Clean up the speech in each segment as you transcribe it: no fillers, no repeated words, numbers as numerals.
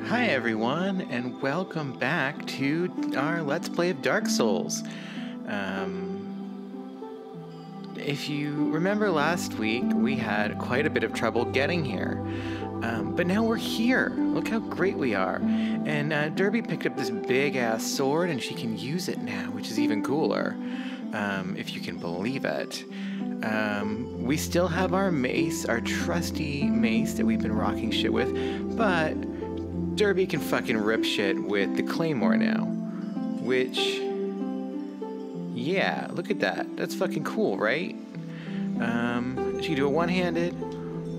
Hi everyone, and welcome back to our Let's Play of Dark Souls. If you remember last week, we had quite a bit of trouble getting here. But now we're here. Look how great we are. And Derby picked up this big-ass sword, and she can use it now, which is even cooler, if you can believe it. We still have our mace, our trusty mace that we've been rocking shit with, but Derby can fucking rip shit with the claymore now, which, yeah, look at that. That's fucking cool, right? She can do it one-handed,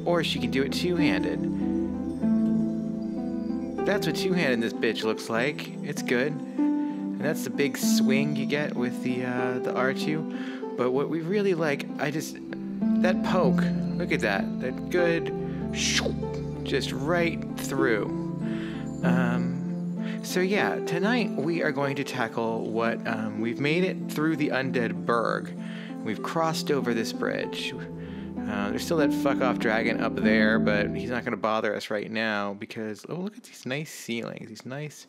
or she can do it two-handed. That's what two-handed this bitch looks like. It's good. And that's the big swing you get with the R2. But what we really like, that poke, look at that. That good, just right through. So yeah, tonight we are going to tackle what, we've made it through the Undead Burg. We've crossed over this bridge. There's still that fuck-off dragon up there, but he's not going to bother us right now because, oh, look at these nice ceilings, these nice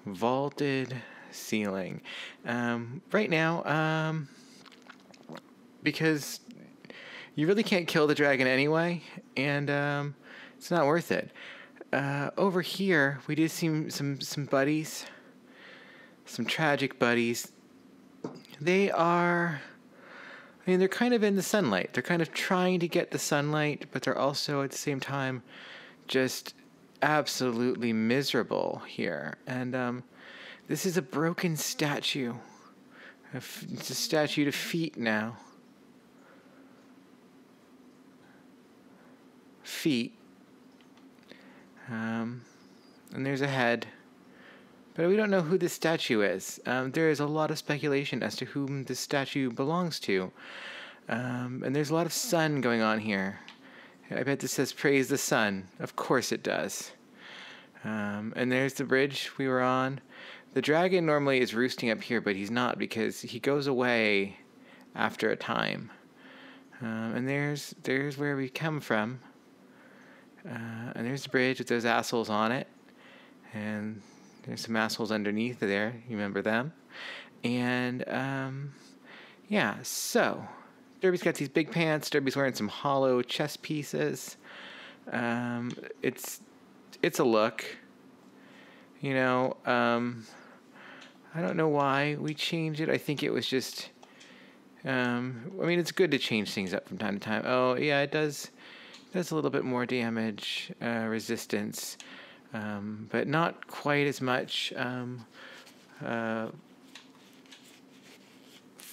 vaulted ceiling. Right now, because you really can't kill the dragon anyway, and it's not worth it. Over here, we did see some buddies, some tragic buddies. They are, I mean, they're kind of in the sunlight. They're kind of trying to get the sunlight, but they're also at the same time just absolutely miserable here. And this is a broken statue. It's a statue to feet now. Feet. And there's a head, but we don't know who this statue is. There is a lot of speculation as to whom this statue belongs to. And there's a lot of sun going on here. I bet this says praise the sun. Of course it does. And there's the bridge we were on. The dragon normally is roosting up here, but he's not because he goes away after a time. And there's where we come from. And there's the bridge with those assholes on it. And there's some assholes underneath there. You remember them? And, yeah, so Derby's got these big pants. Derby's wearing some hollow chest pieces. It's a look. You know, I don't know why we changed it. I think it was just, I mean, it's good to change things up from time to time. Oh, yeah, it does a little bit more damage resistance, but not quite as much.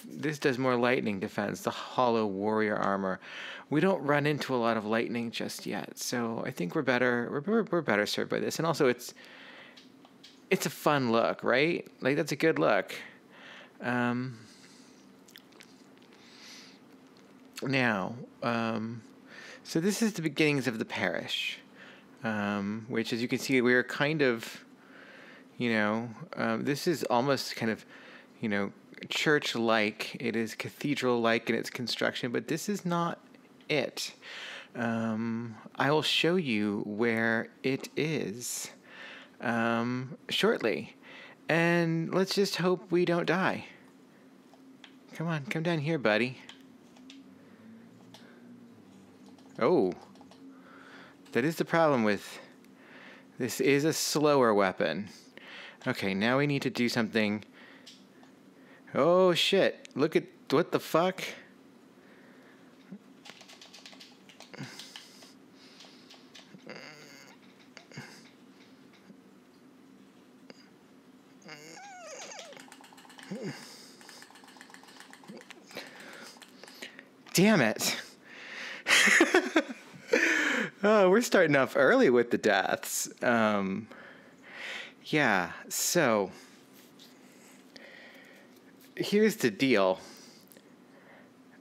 This does more lightning defense, the hollow warrior armor. We don't run into a lot of lightning just yet, so I think we're better. We're better served by this, and also it's a fun look, right? Like, that's a good look. Now, so this is the beginnings of the parish, which, as you can see, we're kind of, you know, this is almost kind of, you know, church-like. It is cathedral-like in its construction, but this is not it. I will show you where it is shortly, and let's just hope we don't die. Come on, come down here, buddy. Oh, that is the problem with this. Is a slower weapon. Okay, now we need to do something. Oh shit, look at what the fuck. Damn it. Oh, we're starting off early with the deaths. Yeah, so here's the deal.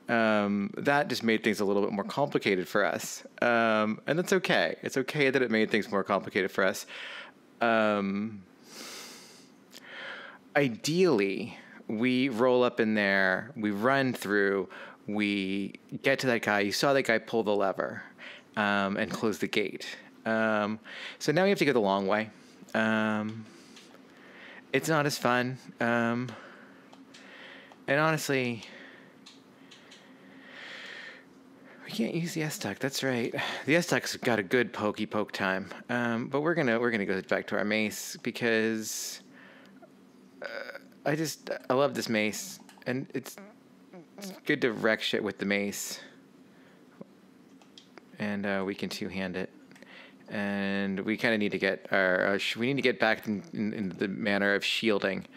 That just made things a little bit more complicated for us. And that's okay. It's okay that it made things more complicated for us. Ideally, we roll up in there, we run through, we get to that guy. You saw that guy pull the lever and close the gate. So now we have to go the long way. It's not as fun. And honestly, we can't use the S-Tuck. That's right. The S-Tuck's got a good pokey poke time. But we're gonna go back to our mace because I love this mace, and it's good to wreck shit with the mace. And we can two-hand it. And we kind of need to get we need to get back in the manner of shielding,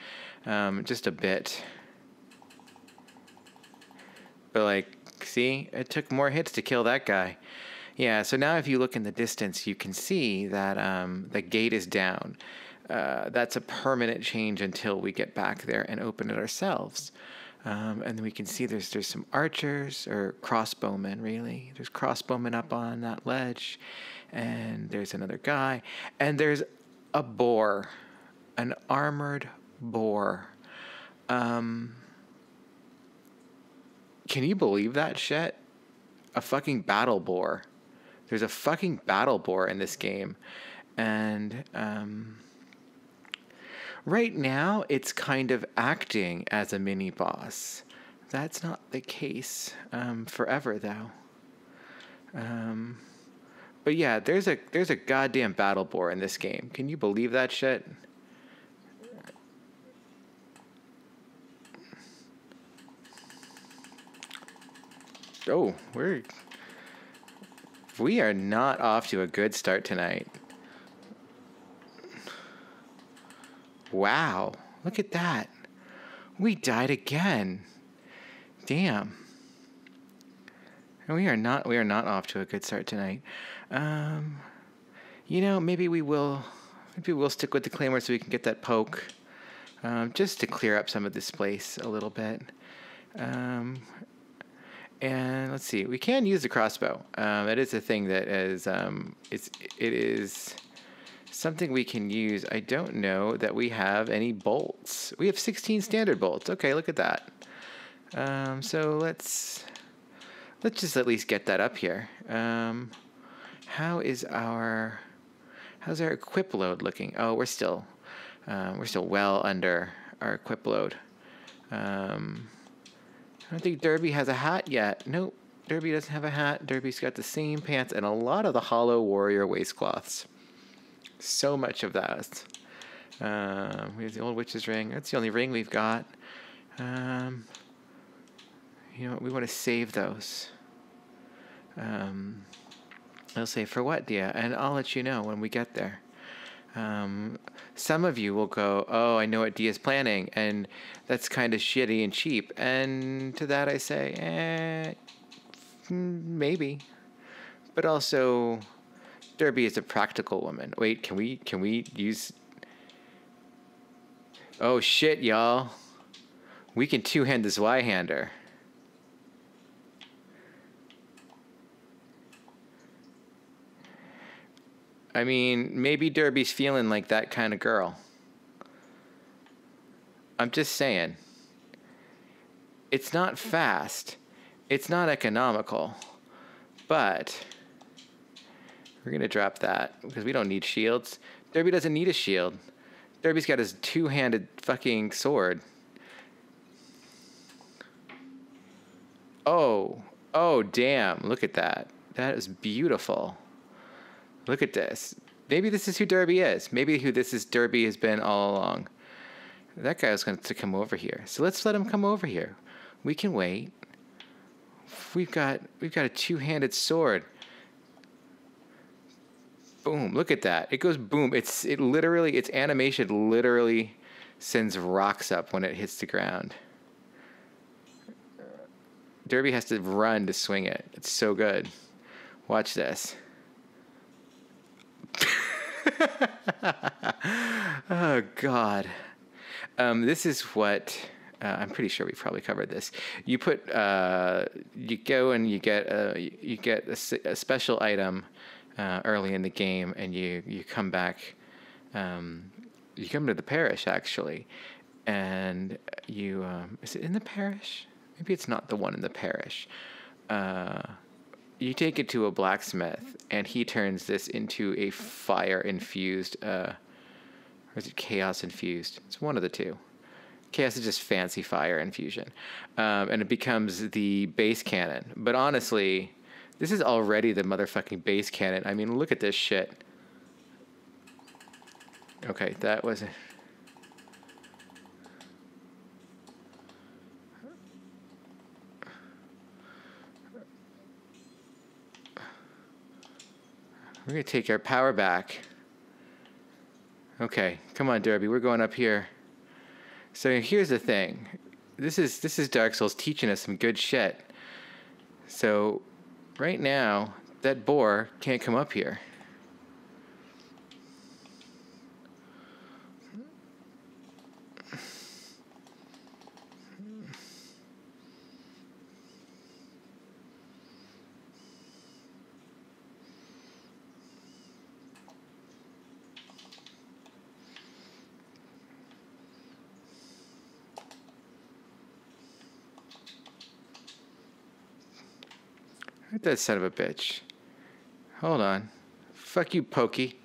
just a bit. But like, see, it took more hits to kill that guy. Yeah. So now, if you look in the distance, you can see that the gate is down. That's a permanent change until we get back there and open it ourselves. And then we can see there's some archers or crossbowmen, really. There's crossbowmen up on that ledge. And there's another guy. And there's a boar. An armored boar. Can you believe that shit? A fucking battle boar. There's a fucking battle boar in this game. And right now, it's kind of acting as a mini boss. That's not the case forever, though. But yeah, there's a goddamn battle boar in this game. Can you believe that shit? Oh, we are not off to a good start tonight. Wow, look at that. We died again. Damn. And we are not off to a good start tonight. Maybe we'll stick with the claymore so we can get that poke. Just to clear up some of this place a little bit. And let's see, we can use the crossbow. That is a thing that is it is something we can use. I don't know that we have any bolts. We have 16 standard bolts. Okay, look at that. So let's just at least get that up here. How's our equip load looking? Oh, we're still well under our equip load. I don't think Derby has a hat yet. Nope, Derby doesn't have a hat. Derby's got the same pants and a lot of the hollow warrior waistcloths. So much of that. Here's the old witch's ring. That's the only ring we've got. You know what? We want to save those. I'll say for what, Dia? And I'll let you know when we get there. Some of you will go, oh, I know what Dia's planning, and that's kind of shitty and cheap. And to that I say, maybe. But also, Derby is a practical woman. Wait, can we use... Oh, shit, y'all. We can two-hand this Y-hander. I mean, maybe Derby's feeling like that kind of girl. I'm just saying. It's not fast. It's not economical. But we're going to drop that because we don't need shields. Derby doesn't need a shield. Derby's got his two-handed fucking sword. Oh, damn. Look at that. That is beautiful. Look at this. Maybe this is who Derby is. Maybe who Derby has been all along. That guy was going to come over here. So let's let him come over here. We can wait. We've got a two-handed sword. Boom. Look at that. It goes boom. Its animation literally sends rocks up when it hits the ground. Derby has to run to swing it. It's so good. Watch this. Oh, God. This is what... I'm pretty sure we probably covered this. You put... you go and you get a special item early in the game, and you come back... you come to the parish, actually. And you... is it in the parish? Maybe it's not the one in the parish. you take it to a blacksmith, and he turns this into a fire-infused, or is it chaos-infused? It's one of the two. Chaos is just fancy fire infusion. And it becomes the base cannon. But honestly, this is already the motherfucking base cannon. I mean, look at this shit. Okay, that was... We're going to take our power back. Okay, come on, Derby. We're going up here. So here's the thing. This is Dark Souls teaching us some good shit. So right now, that boar can't come up here. That son of a bitch. Hold on. Fuck you, Pokey.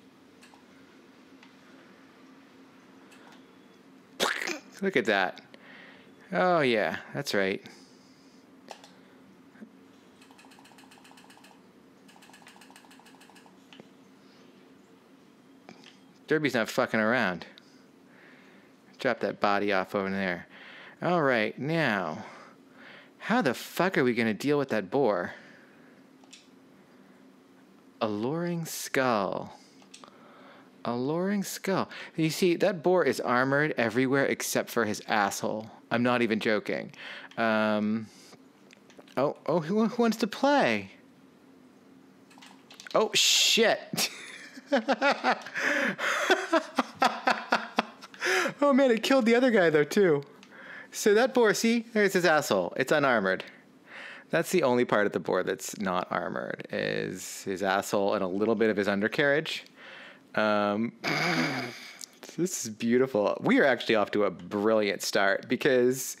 Look at that. Oh, yeah, that's right. Derby's not fucking around. Drop that body off over there. All right, now, how the fuck are we going to deal with that boar? Alluring skull. Alluring skull. You see, that boar is armored everywhere except for his asshole. I'm not even joking. Who wants to play? Oh, shit. Oh, man, it killed the other guy, though, too. So that boar, see? There's his asshole. It's unarmored. That's the only part of the boar that's not armored, is his asshole and a little bit of his undercarriage. This is beautiful. We are actually off to a brilliant start, because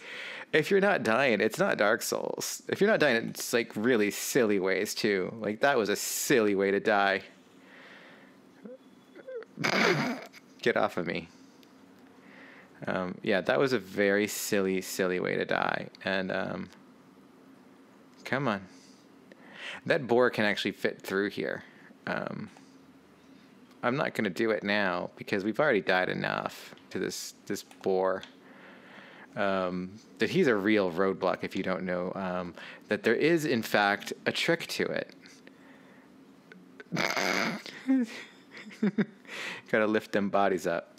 if you're not dying, it's not Dark Souls. If you're not dying, it's like really silly ways too. Like that was a silly way to die. Get off of me. Yeah, that was a very silly way to die. And come on. That boar can actually fit through here. I'm not going to do it now because we've already died enough to this boar. That he's a real roadblock if you don't know. That there is, in fact, a trick to it. Gotta lift them bodies up.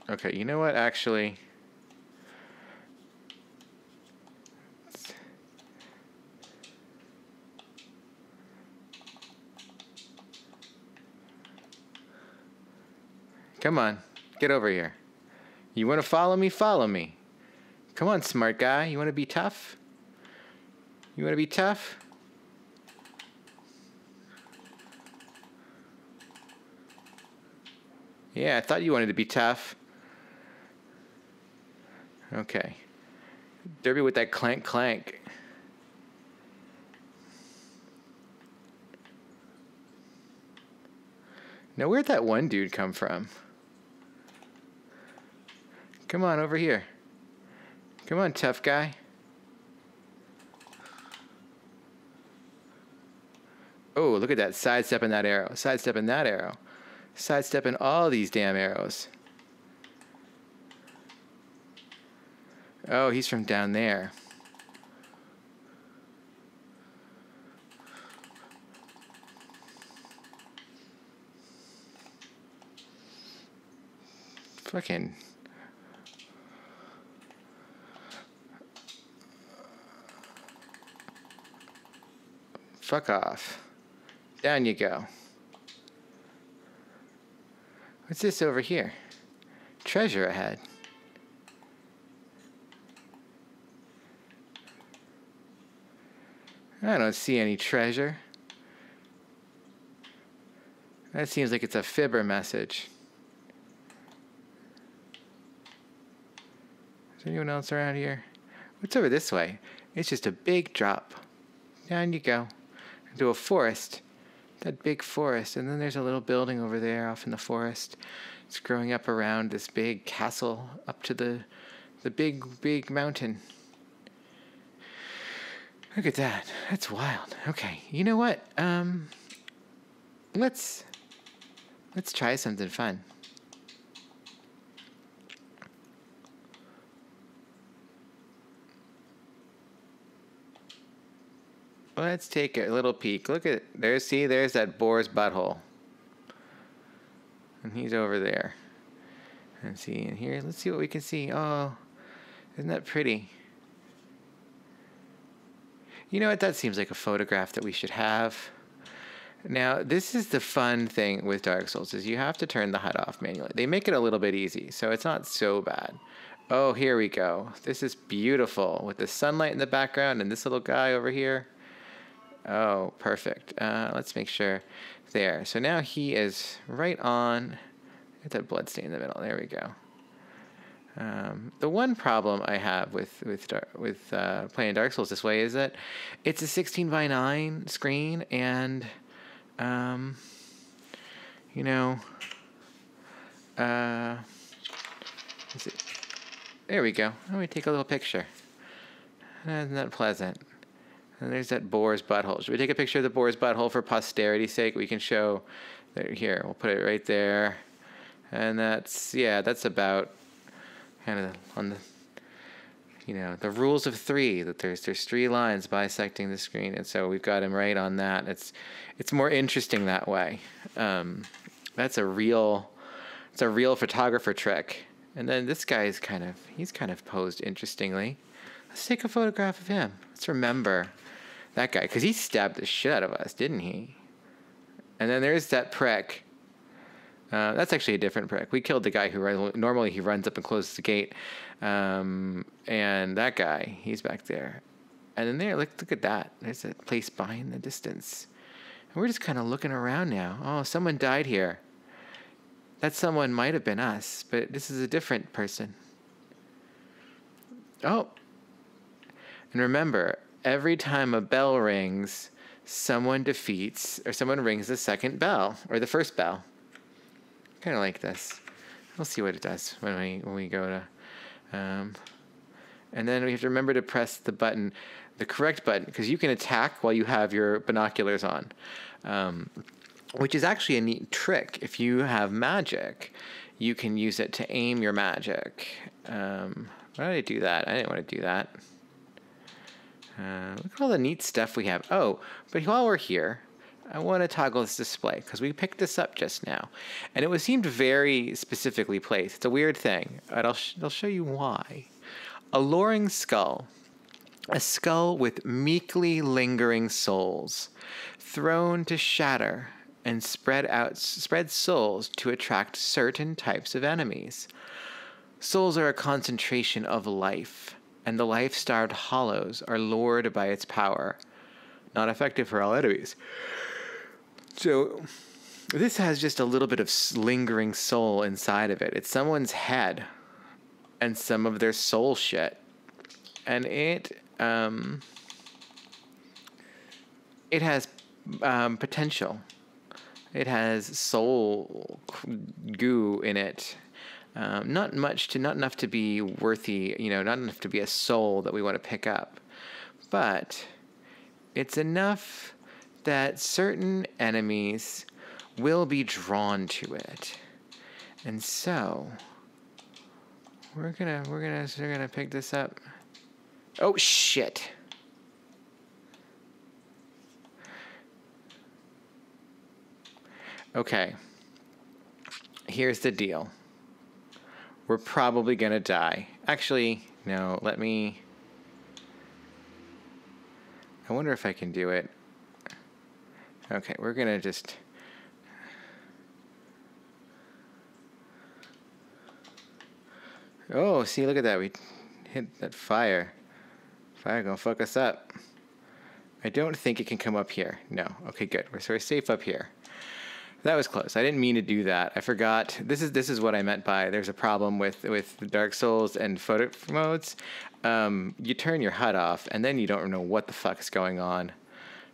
Okay, you know what, actually... Come on, get over here. You want to follow me? Follow me. Come on, smart guy. You want to be tough? You want to be tough? Yeah, I thought you wanted to be tough. Okay. Derby with that clank clank. Now, where'd that one dude come from? Come on, over here. Come on, tough guy. Oh, look at that. Sidestepping that arrow. Sidestepping that arrow. Sidestepping all these damn arrows. Oh, he's from down there. Fucking... Fuck off. Down you go. What's this over here? Treasure ahead. I don't see any treasure. That seems like it's a fibber message. Is anyone else around here? What's over this way? It's just a big drop. Down you go. Into a forest. That big forest. And then there's a little building over there off in the forest. It's growing up around this big castle up to the big mountain. Look at that. That's wild. Okay. You know what? Let's try something fun. Let's take a little peek. Look at there. See, there's that boar's butthole, and he's over there. And see, and here, let's see what we can see. Oh, isn't that pretty? You know what? That seems like a photograph that we should have. Now, this is the fun thing with Dark Souls, is you have to turn the HUD off manually. They make it a little bit easy, so it's not so bad. Oh, here we go. This is beautiful with the sunlight in the background and this little guy over here. Oh, perfect. Let's make sure. There. So now he is right on. Get that blood stain in the middle. There we go. The one problem I have with playing Dark Souls this way is that it's a 16:9 screen, and you know, there we go. Let me take a little picture. Isn't that pleasant? And there's that boar's butthole. Should we take a picture of the boar's butthole for posterity's sake? We can show. Here, we'll put it right there. And that's about kind of on the, the rules of three, that there's 3 lines bisecting the screen. And so we've got him right on that. It's more interesting that way. That's a real photographer trick. And then this guy is he's kind of posed interestingly. Let's take a photograph of him. Let's remember that guy, because he stabbed the shit out of us, didn't he? And then there's that prick. That's actually a different prick. We killed the guy who normally he runs up and closes the gate. And that guy, he's back there. And then there, look at that. There's a place behind the distance. And we're just kind of looking around now. Oh, someone died here. That someone might have been us, but this is a different person. Oh. And remember, every time a bell rings, someone rings the second bell, or the first bell. Kind of like this. We'll see what it does when we go to... and then we have to remember to press the button, the correct button, because you can attack while you have your binoculars on. Which is actually a neat trick. If you have magic, you can use it to aim your magic. Why did I do that? I didn't want to do that. Look at all the neat stuff we have. Oh, but while we're here, I want to toggle this display, because we picked this up just now. And it seemed very specifically placed. It's a weird thing. I'll show you why. A loring skull. A skull with meekly lingering souls, thrown to shatter and spread souls to attract certain types of enemies. Souls are a concentration of life, and the life-starved hollows are lured by its power, not effective for all enemies. So this has just a little bit of lingering soul inside of it. It's someone's head and some of their soul shit. And it has potential. It has soul goo in it. Not enough to be worthy, not enough to be a soul that we want to pick up. But it's enough that certain enemies will be drawn to it. And so we're gonna pick this up. Oh shit. Okay. Here's the deal. We're probably gonna die. Actually, no, I wonder if I can do it. Okay, we're gonna just... Oh, see, look at that. We hit that fire. Fire gonna fuck us up. I don't think it can come up here. No. Okay, good. We're safe up here. That was close. I didn't mean to do that. I forgot. This is what I meant by there's a problem with Dark Souls and photo modes. You turn your HUD off, and then you don't know what the fuck's going on.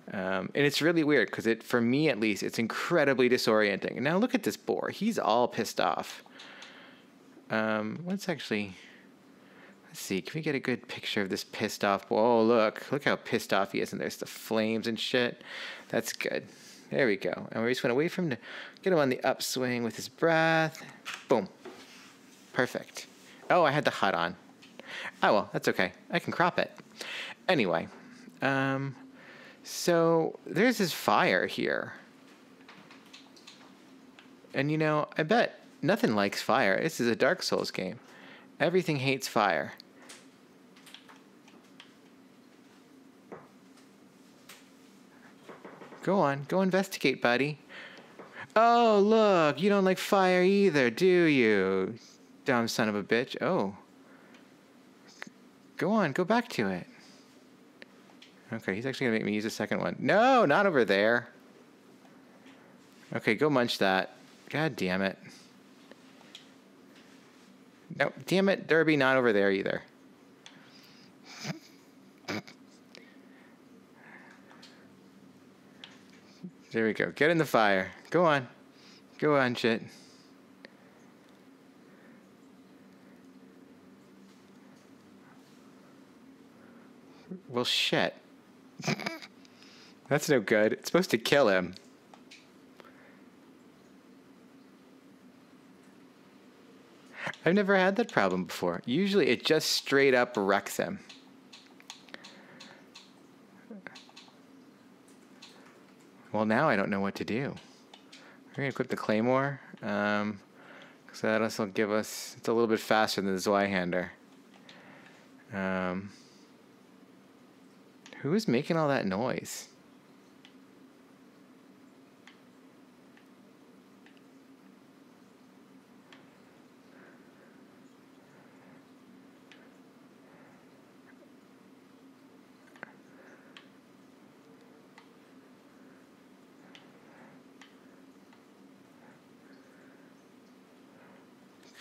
And it's really weird because for me at least, it's incredibly disorienting. Now look at this boar. He's all pissed off. Let's see. Can we get a good picture of this pissed off boar? Oh, look how pissed off he is, and there's the flames and shit. That's good. There we go. And we're just gonna wait for him to get him on the upswing with his breath. Boom. Perfect. Oh, I had the HUD on. Oh well, that's okay. I can crop it. Anyway. So there's this fire here. And I bet nothing likes fire. This is a Dark Souls game. Everything hates fire. Go on, go investigate, buddy. Oh, look, you don't like fire either, do you? Dumb son of a bitch. Oh. Go on, go back to it. Okay, he's actually going to make me use a second one. No, not over there. Okay, go munch that. God damn it. No, damn it, Derby, not over there either. There we go. Get in the fire. Go on. Go on, shit. Well, shit. That's no good. It's supposed to kill him. I've never had that problem before. Usually it just straight up wrecks him. Well, now I don't know what to do. We're going to equip the Claymore. So that will give us... It's a little bit faster than the Zweihander. Who is making all that noise?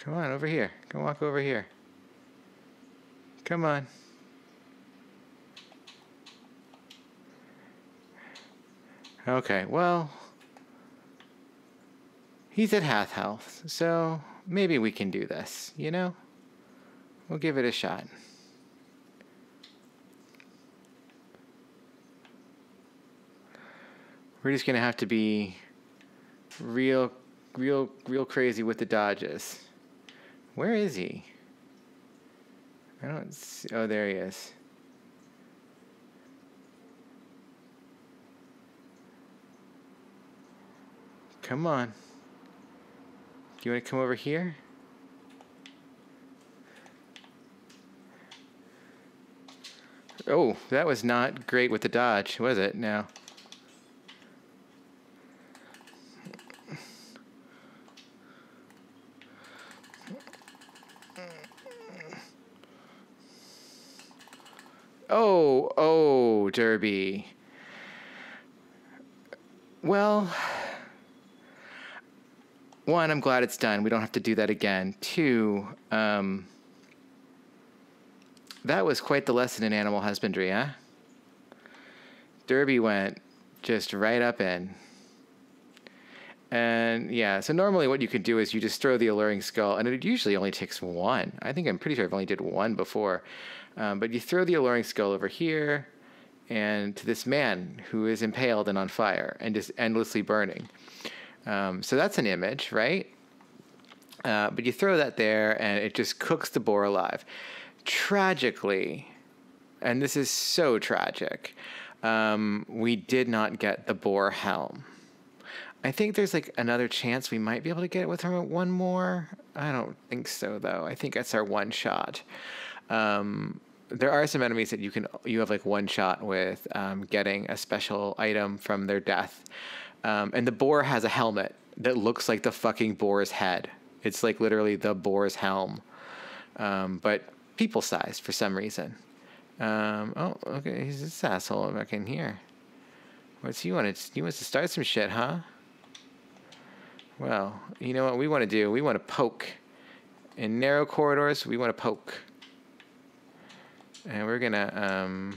Come on, over here. Go walk over here. Come on. Okay, well, he's at half health, so maybe we can do this, We'll give it a shot. We're just going to have to be real crazy with the dodges. Where is he? I don't see. Oh, there he is. Come on. Do you want to come over here? Oh, that was not great with the dodge, was it? No. Oh, Derby. Well, one, I'm glad it's done. We don't have to do that again. Two, that was quite the lesson in animal husbandry, huh? Derby went just right up in. And yeah, so normally what you could do is you just throw the alluring skull, and it usually only takes one. I'm pretty sure I've only did one before. But you throw the alluring skull over here and to this man who is impaled and on fire and just endlessly burning. So that's an image, right? But you throw that there and it just cooks the boar alive. Tragically, and this is so tragic, we did not get the boar helm. I think there's like another chance we might be able to get it with one more. I don't think so, though. I think that's our one shot. There are some enemies that you have like one shot with getting a special item from their death. And the boar has a helmet that looks like the fucking boar's head. It's like literally the boar's helm. But people-sized for some reason. Oh, okay, he's this asshole back in here. What's he want? He wants to start some shit, huh? Well, you know what we want to do? We want to poke. In narrow corridors, we want to poke. And we're gonna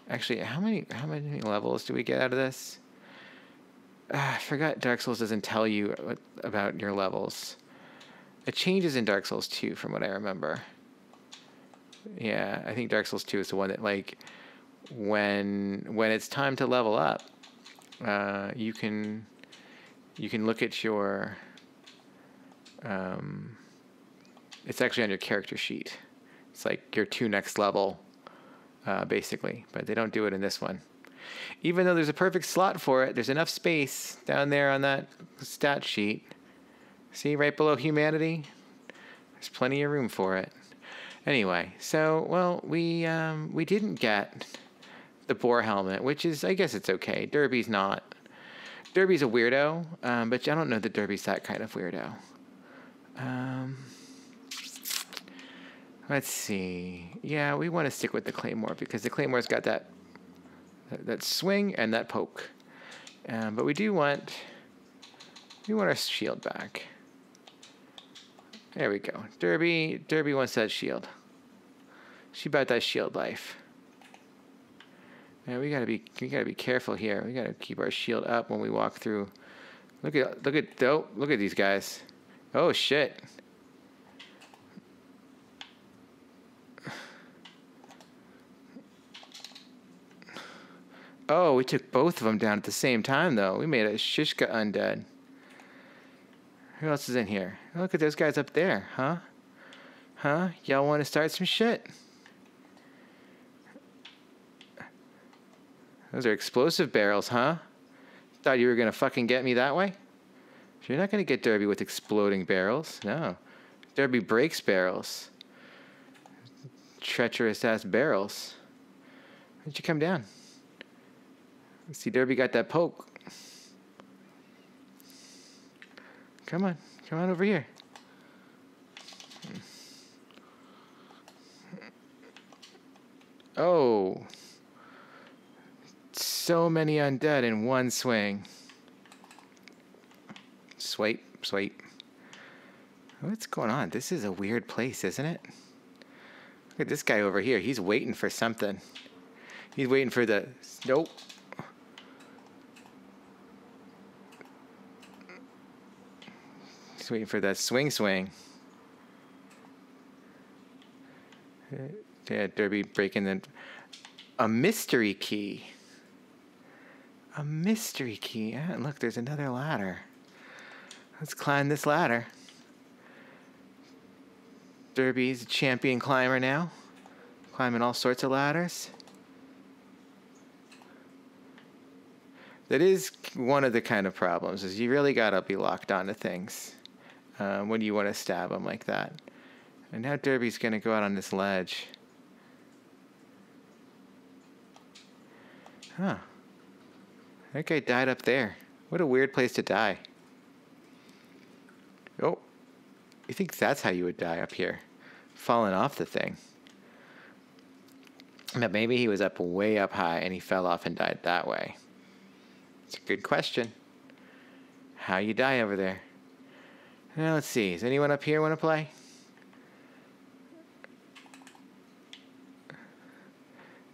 actually, how many levels do we get out of this? I forgot Dark Souls doesn't tell you about your levels. It changes in Dark Souls 2 from what I remember. Yeah, I think Dark Souls 2 is the one that, like, when it's time to level up, you can look at your it's actually on your character sheet. It's like your 2 next level, basically, but they don't do it in this one. Even though there's a perfect slot for it, there's enough space down there on that stat sheet. See, right below humanity? There's plenty of room for it. Anyway, so, well, we didn't get the boar helmet, which is, I guess it's okay. Derby's not. Derby's a weirdo, but I don't know that Derby's that kind of weirdo. Let's see. Yeah, we want to stick with the Claymore because the Claymore's got that swing and that poke. But we want our shield back. There we go. Derby wants that shield. She bought that shield life. Yeah, we gotta be careful here. We gotta keep our shield up when we walk through. Look at these guys. Oh shit. Oh, we took both of them down at the same time, though. We made a Shishka undead. Who else is in here? Oh, look at those guys up there, huh? Huh? Y'all want to start some shit? Those are explosive barrels, huh? Thought you were going to fucking get me that way? You're not going to get Derby with exploding barrels. No. Derby breaks barrels. Treacherous-ass barrels. Why'd you come down? See, Derby got that poke. Come on over here. Oh. So many undead in one swing. Swipe. What's going on? This is a weird place, isn't it? Look at this guy over here. He's waiting for something. He's waiting for the... Nope. He's waiting for that swing. Yeah, Derby breaking a mystery key. A mystery key. Ah, look, there's another ladder. Let's climb this ladder. Derby's a champion climber now. Climbing all sorts of ladders. That is one of the kind of problems, is you really gotta be locked onto things when you want to stab them like that. And now Derby's gonna go out on this ledge. Huh. That guy died up there. What a weird place to die. Oh. You think that's how you would die up here? Falling off the thing. But maybe he was up way up high and he fell off and died that way. It's a good question. How you die over there? Now let's see. Does anyone up here want to play?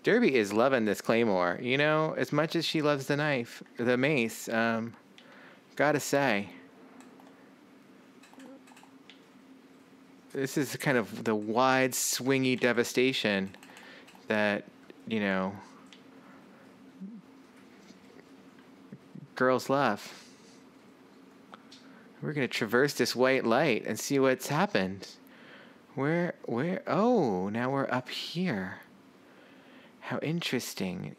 Derby is loving this claymore. You know, as much as she loves the knife, the mace, gotta say, this is kind of the wide, swingy devastation that, you know, girls love. We're going to traverse this white light and see what's happened. Where, oh, now we're up here. How interesting.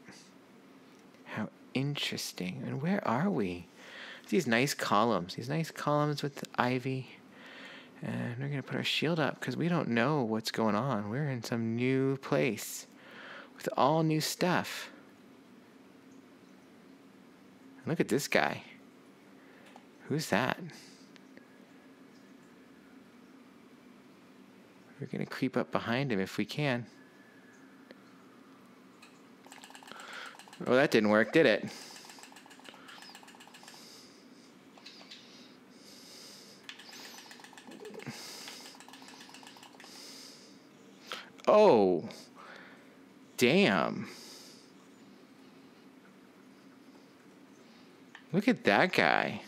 And where are we? These nice columns with ivy. And we're going to put our shield up because we don't know what's going on. We're in some new place with all new stuff. Look at this guy. Who's that? We're going to creep up behind him if we can. Oh, that didn't work, did it? Oh, damn. Look at that guy.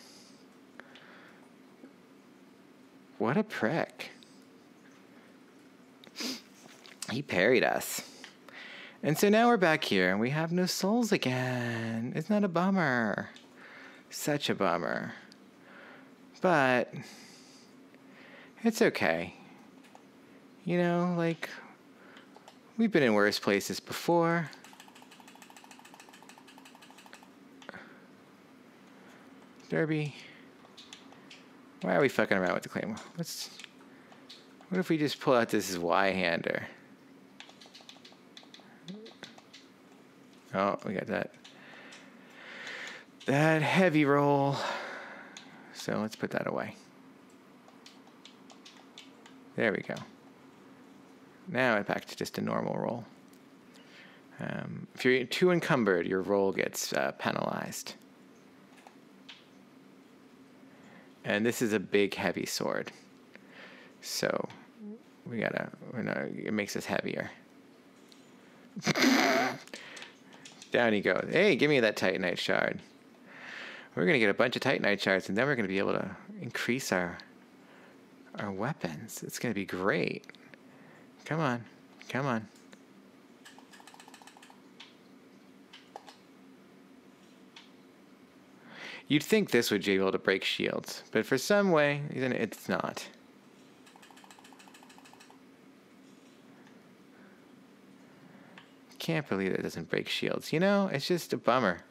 What a prick. He parried us. And so now we're back here and we have no souls again. Isn't that a bummer? Such a bummer. But it's okay. You know, like, we've been in worse places before. Derby. Why are we fucking around with the claymore? What if we just pull out this Y-hander? Oh, we got that heavy roll. So let's put that away. There we go. Now it's back to just a normal roll. If you're too encumbered, your roll gets penalized. And this is a big, heavy sword. So it makes us heavier. Down he goes. Hey, give me that Titanite shard. We're going to get a bunch of Titanite shards, and then we're going to be able to increase our weapons. It's going to be great. Come on. Come on. You'd think this would be able to break shields, but for some way, it's not. Can't believe it doesn't break shields. You know, it's just a bummer.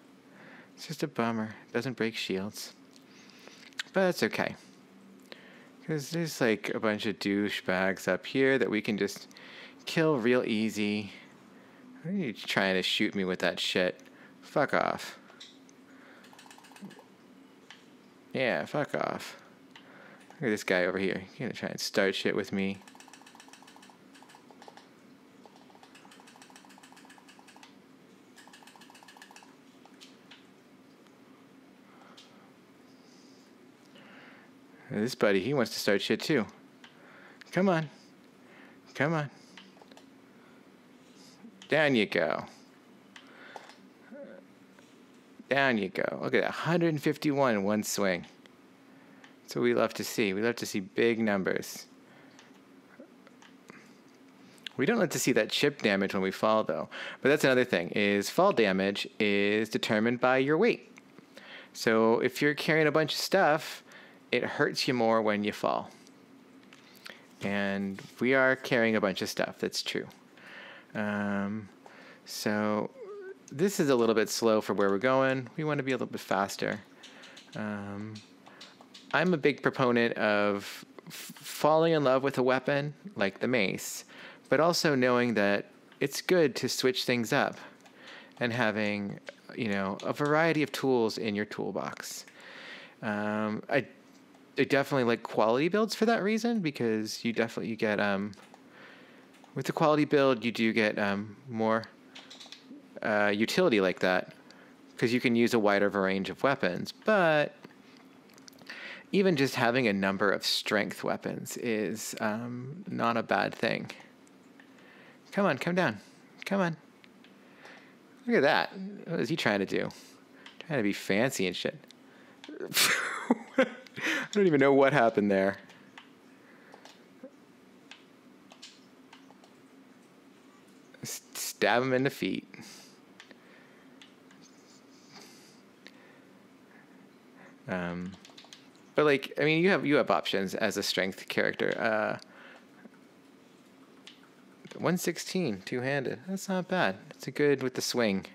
It's just a bummer. It doesn't break shields. But that's okay. Because there's like a bunch of douchebags up here that we can just kill real easy. Why are you trying to shoot me with that shit? Fuck off. Yeah, fuck off. Look at this guy over here. He's gonna try and start shit with me. This buddy, he wants to start shit too. Come on. Come on. Down you go. Down you go. Look at that. 151 in one swing. That's what we love to see. We love to see big numbers. We don't like to see that chip damage when we fall, though. But that's another thing, is fall damage is determined by your weight. So if you're carrying a bunch of stuff, it hurts you more when you fall. And we are carrying a bunch of stuff. That's true. So this is a little bit slow for where we're going. We want to be a little bit faster. I'm a big proponent of falling in love with a weapon like the mace, but also knowing that it's good to switch things up and having, a variety of tools in your toolbox. I definitely like quality builds for that reason, because you get with the quality build, you do get more utility like that, because you can use a wider range of weapons. But even just having a number of strength weapons is not a bad thing. Come on, come down. Come on. Look at that. What is he trying to do? Trying to be fancy and shit. I don't even know what happened there. Stab him in the feet. But you have options as a strength character. 116 two-handed. That's not bad. It's a good with the swing.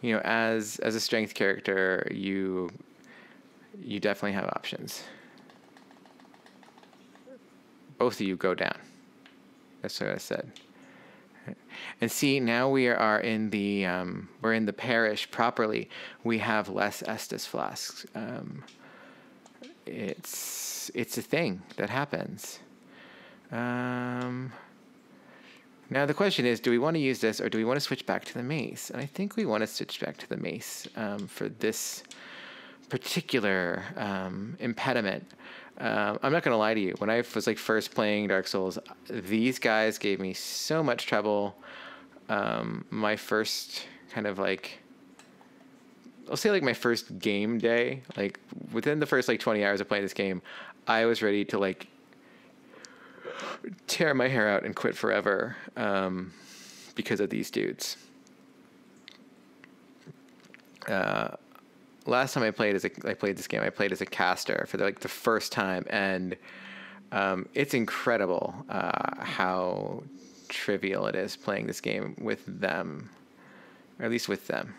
As a strength character, you definitely have options. Both of you go down. That's what I said. And see, now we are in the we're in the parish properly. We have less Estus flasks. It's a thing that happens. Now the question is, do we want to use this, or do we want to switch back to the mace? And I think we want to switch back to the mace for this particular impediment. I'm not gonna lie to you. When I was like first playing Dark Souls, these guys gave me so much trouble. My first kind of like, I'll say like my first game day, like within the first like 20 hours of playing this game, I was ready to like tear my hair out and quit forever because of these dudes. Last time I played this game, I played as a caster for the first time, and it's incredible how trivial it is playing this game with them, or at least with them.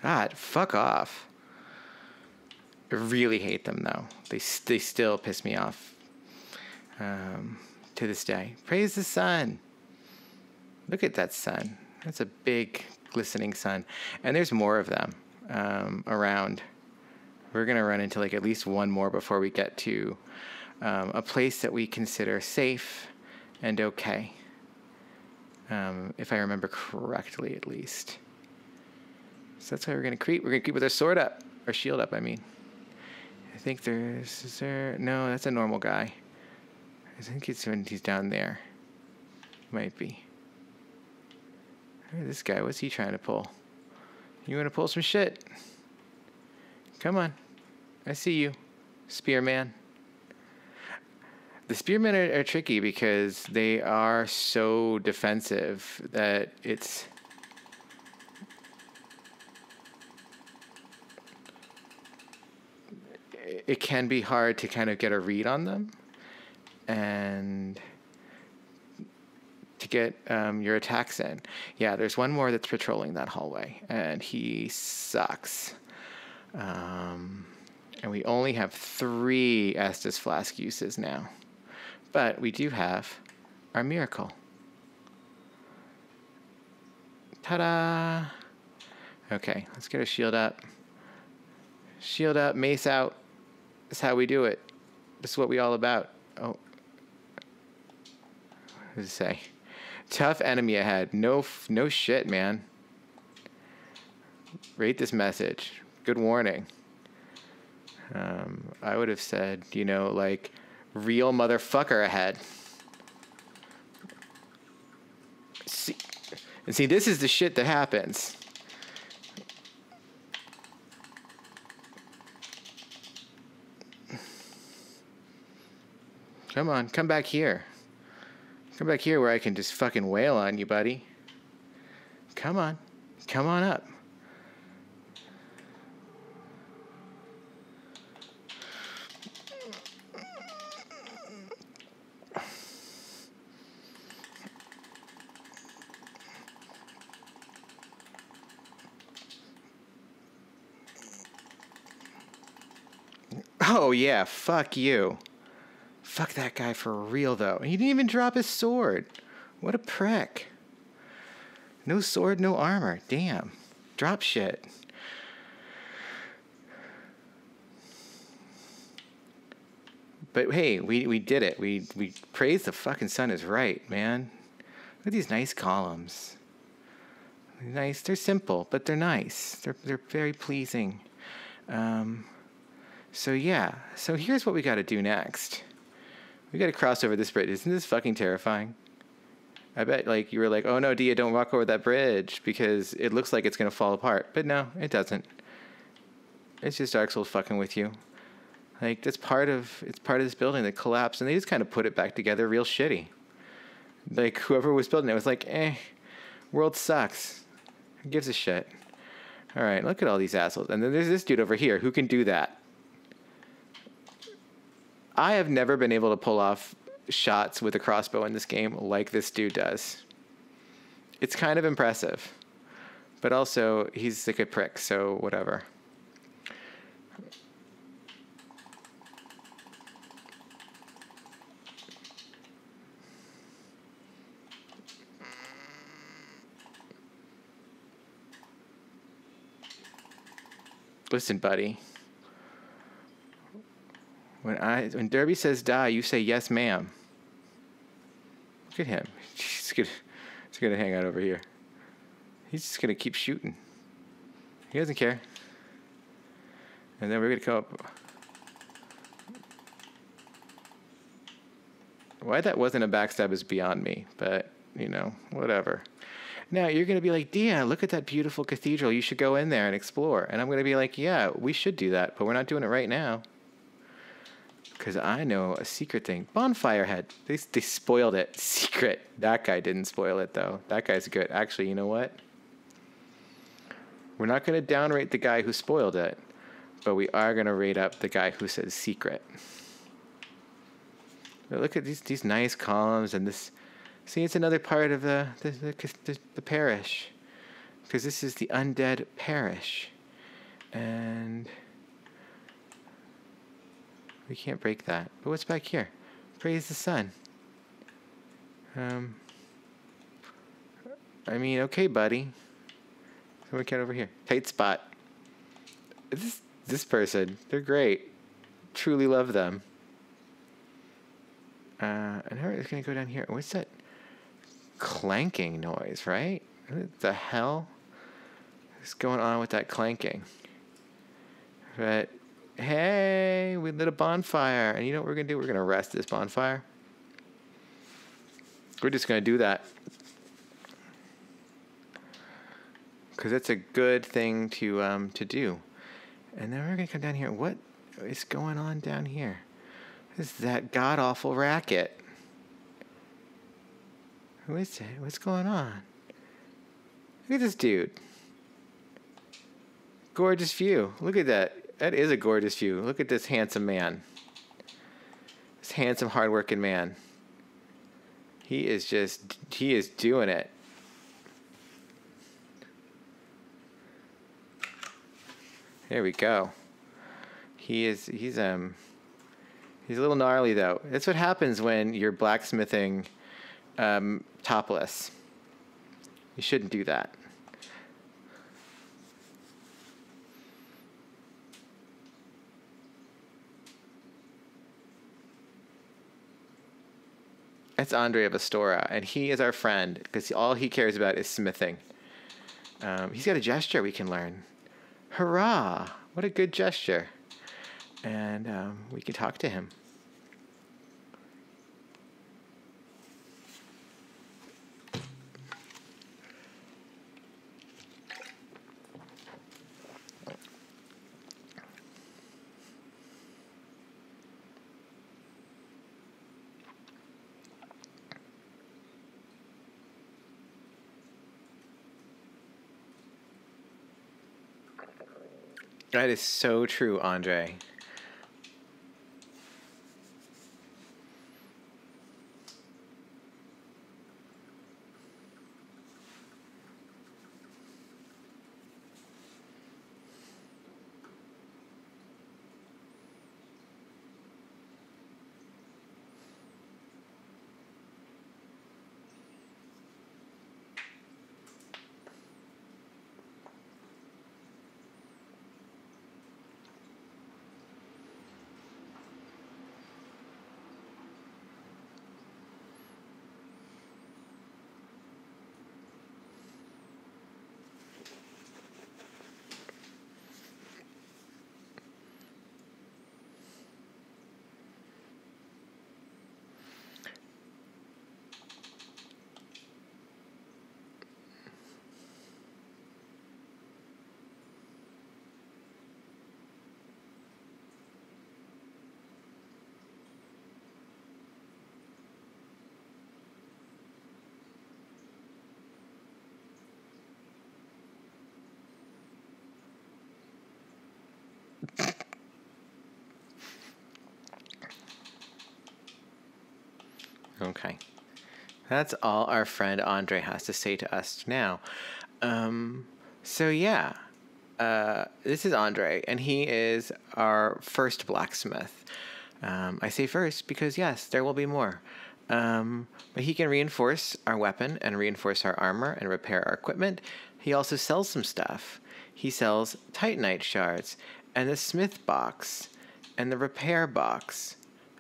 God, fuck off. I really hate them, though. They still piss me off to this day. Praise the sun. Look at that sun. That's a big, glistening sun. And there's more of them around. We're going to run into like at least one more before we get to a place that we consider safe and okay. If I remember correctly, at least. So that's why we're going to creep. We're going to creep with our sword up. Our shield up, I mean. I think no, that's a normal guy. I think he's down there. Might be. This guy, what's he trying to pull? You want to pull some shit? Come on. I see you, spearman. The spearmen are tricky because they are so defensive that it can be hard to kind of get a read on them and to get your attacks in. Yeah, there's one more that's patrolling that hallway, and he sucks. And we only have 3 Estus Flask uses now. But we do have our miracle. Ta-da! Okay, let's get our shield up. Shield up, mace out. That's how we do it. This is what we all about. Oh. What does it say? Tough enemy ahead. No shit, man. Rate this message. Good warning. I would have said, like, real motherfucker ahead. See, this is the shit that happens. Come on, come back here. Come back here where I can just fucking wail on you, buddy. Come on. Come on up. Oh, yeah, fuck you. Fuck that guy for real, though. He didn't even drop his sword. What a prick. No sword, no armor. Damn. Drop shit. But hey, we did it. We praised the fucking sun is right, man. Look at these nice columns. Nice. They're simple, but they're nice. They're very pleasing. So yeah. So here's what we got to do next. We got to cross over this bridge. Isn't this fucking terrifying? I bet like you were like, oh no, Dia, don't walk over that bridge because it looks like it's going to fall apart. But no, it doesn't. It's just Dark Souls fucking with you. Like it's part of this building that collapsed and they just kind of put it back together real shitty. Like whoever was building it was like, world sucks. Who gives a shit? All right, look at all these assholes. And then there's this dude over here who can do that. I have never been able to pull off shots with a crossbow in this game like this dude does. It's kind of impressive. But also, he's like a prick, so whatever. Listen, buddy. When Derby says die, you say yes, ma'am. Look at him. He's gonna hang out over here. He's just gonna keep shooting. He doesn't care. And then we're gonna come up. Why that wasn't a backstab is beyond me, but you know, whatever. Now you're gonna be like, Dia, look at that beautiful cathedral. You should go in there and explore. And I'm gonna be like, yeah, we should do that, but we're not doing it right now. Because I know a secret thing. Bonfire head. They spoiled it. Secret. That guy didn't spoil it, though. That guy's good. Actually, you know what? We're not going to downrate the guy who spoiled it, but we are going to rate up the guy who says secret. But look at these nice columns and this. See, it's another part of the parish. Because this is the Undead Parish. And we can't break that. But what's back here? Praise the sun. I mean, okay, buddy. So we get over here. Tight spot. This person, they're great. Truly love them. And now we're going to go down here. What's that clanking noise, right? What the hell is going on with that clanking? But hey, we lit a bonfire. And you know what we're going to do? We're going to rest this bonfire. We're just going to do that. Because it's a good thing to do. And then we're going to come down here. What is going on down here? What is that god-awful racket? Who is it? What's going on? Look at this dude. Gorgeous view. Look at that. That is a gorgeous view. Look at this handsome man. This handsome, hardworking man. He is doing it. There we go. He's a little gnarly though. That's what happens when you're blacksmithing topless. You shouldn't do that. That's Andre of Astora, and he is our friend because all he cares about is smithing. He's got a gesture we can learn. Hurrah! What a good gesture. And we can talk to him. That is so true, Andre. Okay. That's all our friend Andre has to say to us now. So yeah, this is Andre, and he is our first blacksmith. I say first because yes, there will be more. But he can reinforce our weapon and reinforce our armor and repair our equipment. He also sells some stuff. He sells titanite shards and the smith box and the repair box.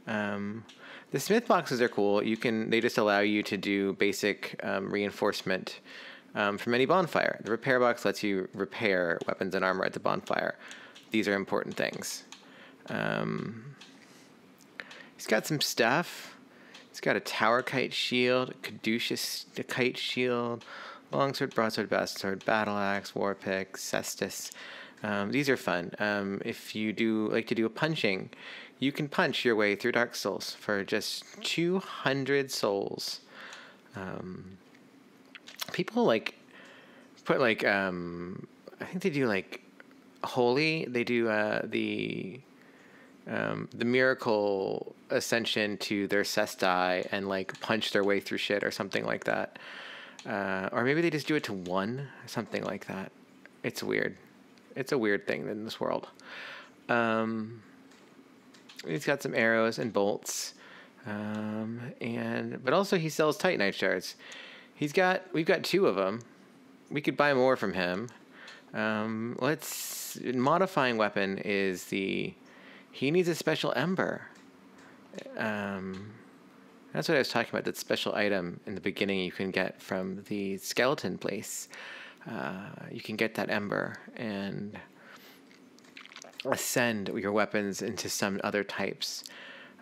The smith boxes are cool. They just allow you to do basic reinforcement from any bonfire. The repair box lets you repair weapons and armor at the bonfire. These are important things. He's got some stuff. He's got a tower kite shield, caduceus kite shield, longsword, broadsword, bastsword, battle axe, war pick, cestus. These are fun. If you do like to do a punching, you can punch your way through Dark Souls for just 200 souls. People put I think they do holy. They do the miracle ascension to their cesti and punch their way through shit or something like that. Or maybe they just do it to 1, something like that. It's weird. It's a weird thing in this world. He's got some arrows and bolts. But also he sells titanite shards. We've got 2 of them. We could buy more from him. Modifying weapon is he needs a special ember. That's what I was talking about, that special item in the beginning you can get from the skeleton place. You can get that ember and ascend your weapons into some other types.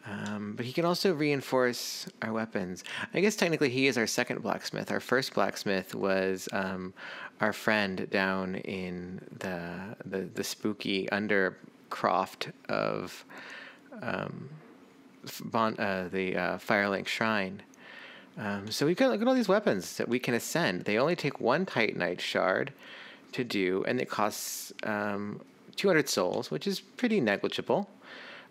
But he can also reinforce our weapons. I guess technically he is our second blacksmith. Our first blacksmith was our friend down in the spooky undercroft of the Firelink Shrine. So we've got, look at all these weapons that we can ascend. They only take 1 titanite shard to do, and it costs 200 souls, which is pretty negligible.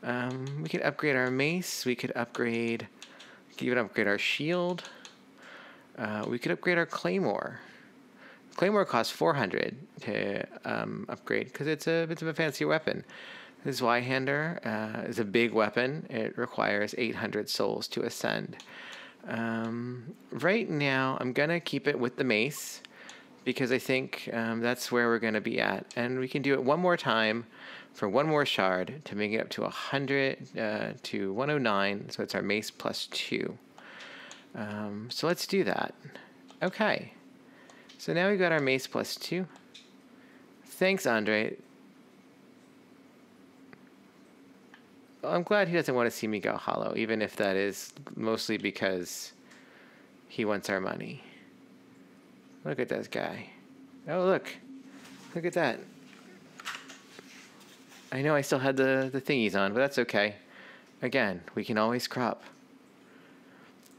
We could upgrade our mace. We could even upgrade our shield. We could upgrade our claymore. Claymore costs 400 to upgrade because it's a bit of a fancier weapon. This Zweihander is a big weapon. It requires 800 souls to ascend. Right now, I'm going to keep it with the mace because I think that's where we're going to be at. And we can do it one more time for 1 more shard to make it up to 100 to 109. So it's our mace plus 2. So let's do that. Okay. So now we've got our mace plus 2. Thanks, Andre. I'm glad he doesn't want to see me go hollow, even if that is mostly because he wants our money. Look at this guy. Oh, look. Look at that. I know I still had the thingies on, but that's okay. Again, we can always crop.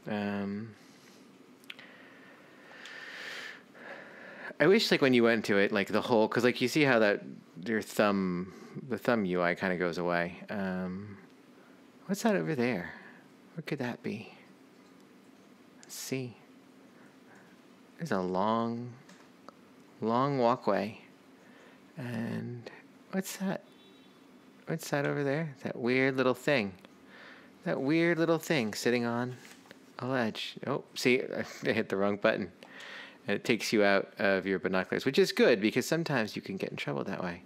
I wish, when you went to it, the whole... Because, you see how the thumb UI kind of goes away. What's that over there? What could that be? Let's see. There's a long walkway. And what's that? What's that over there? That weird little thing. That weird little thing sitting on a ledge. Oh, see, I hit the wrong button. And it takes you out of your binoculars, which is good because sometimes you can get in trouble that way.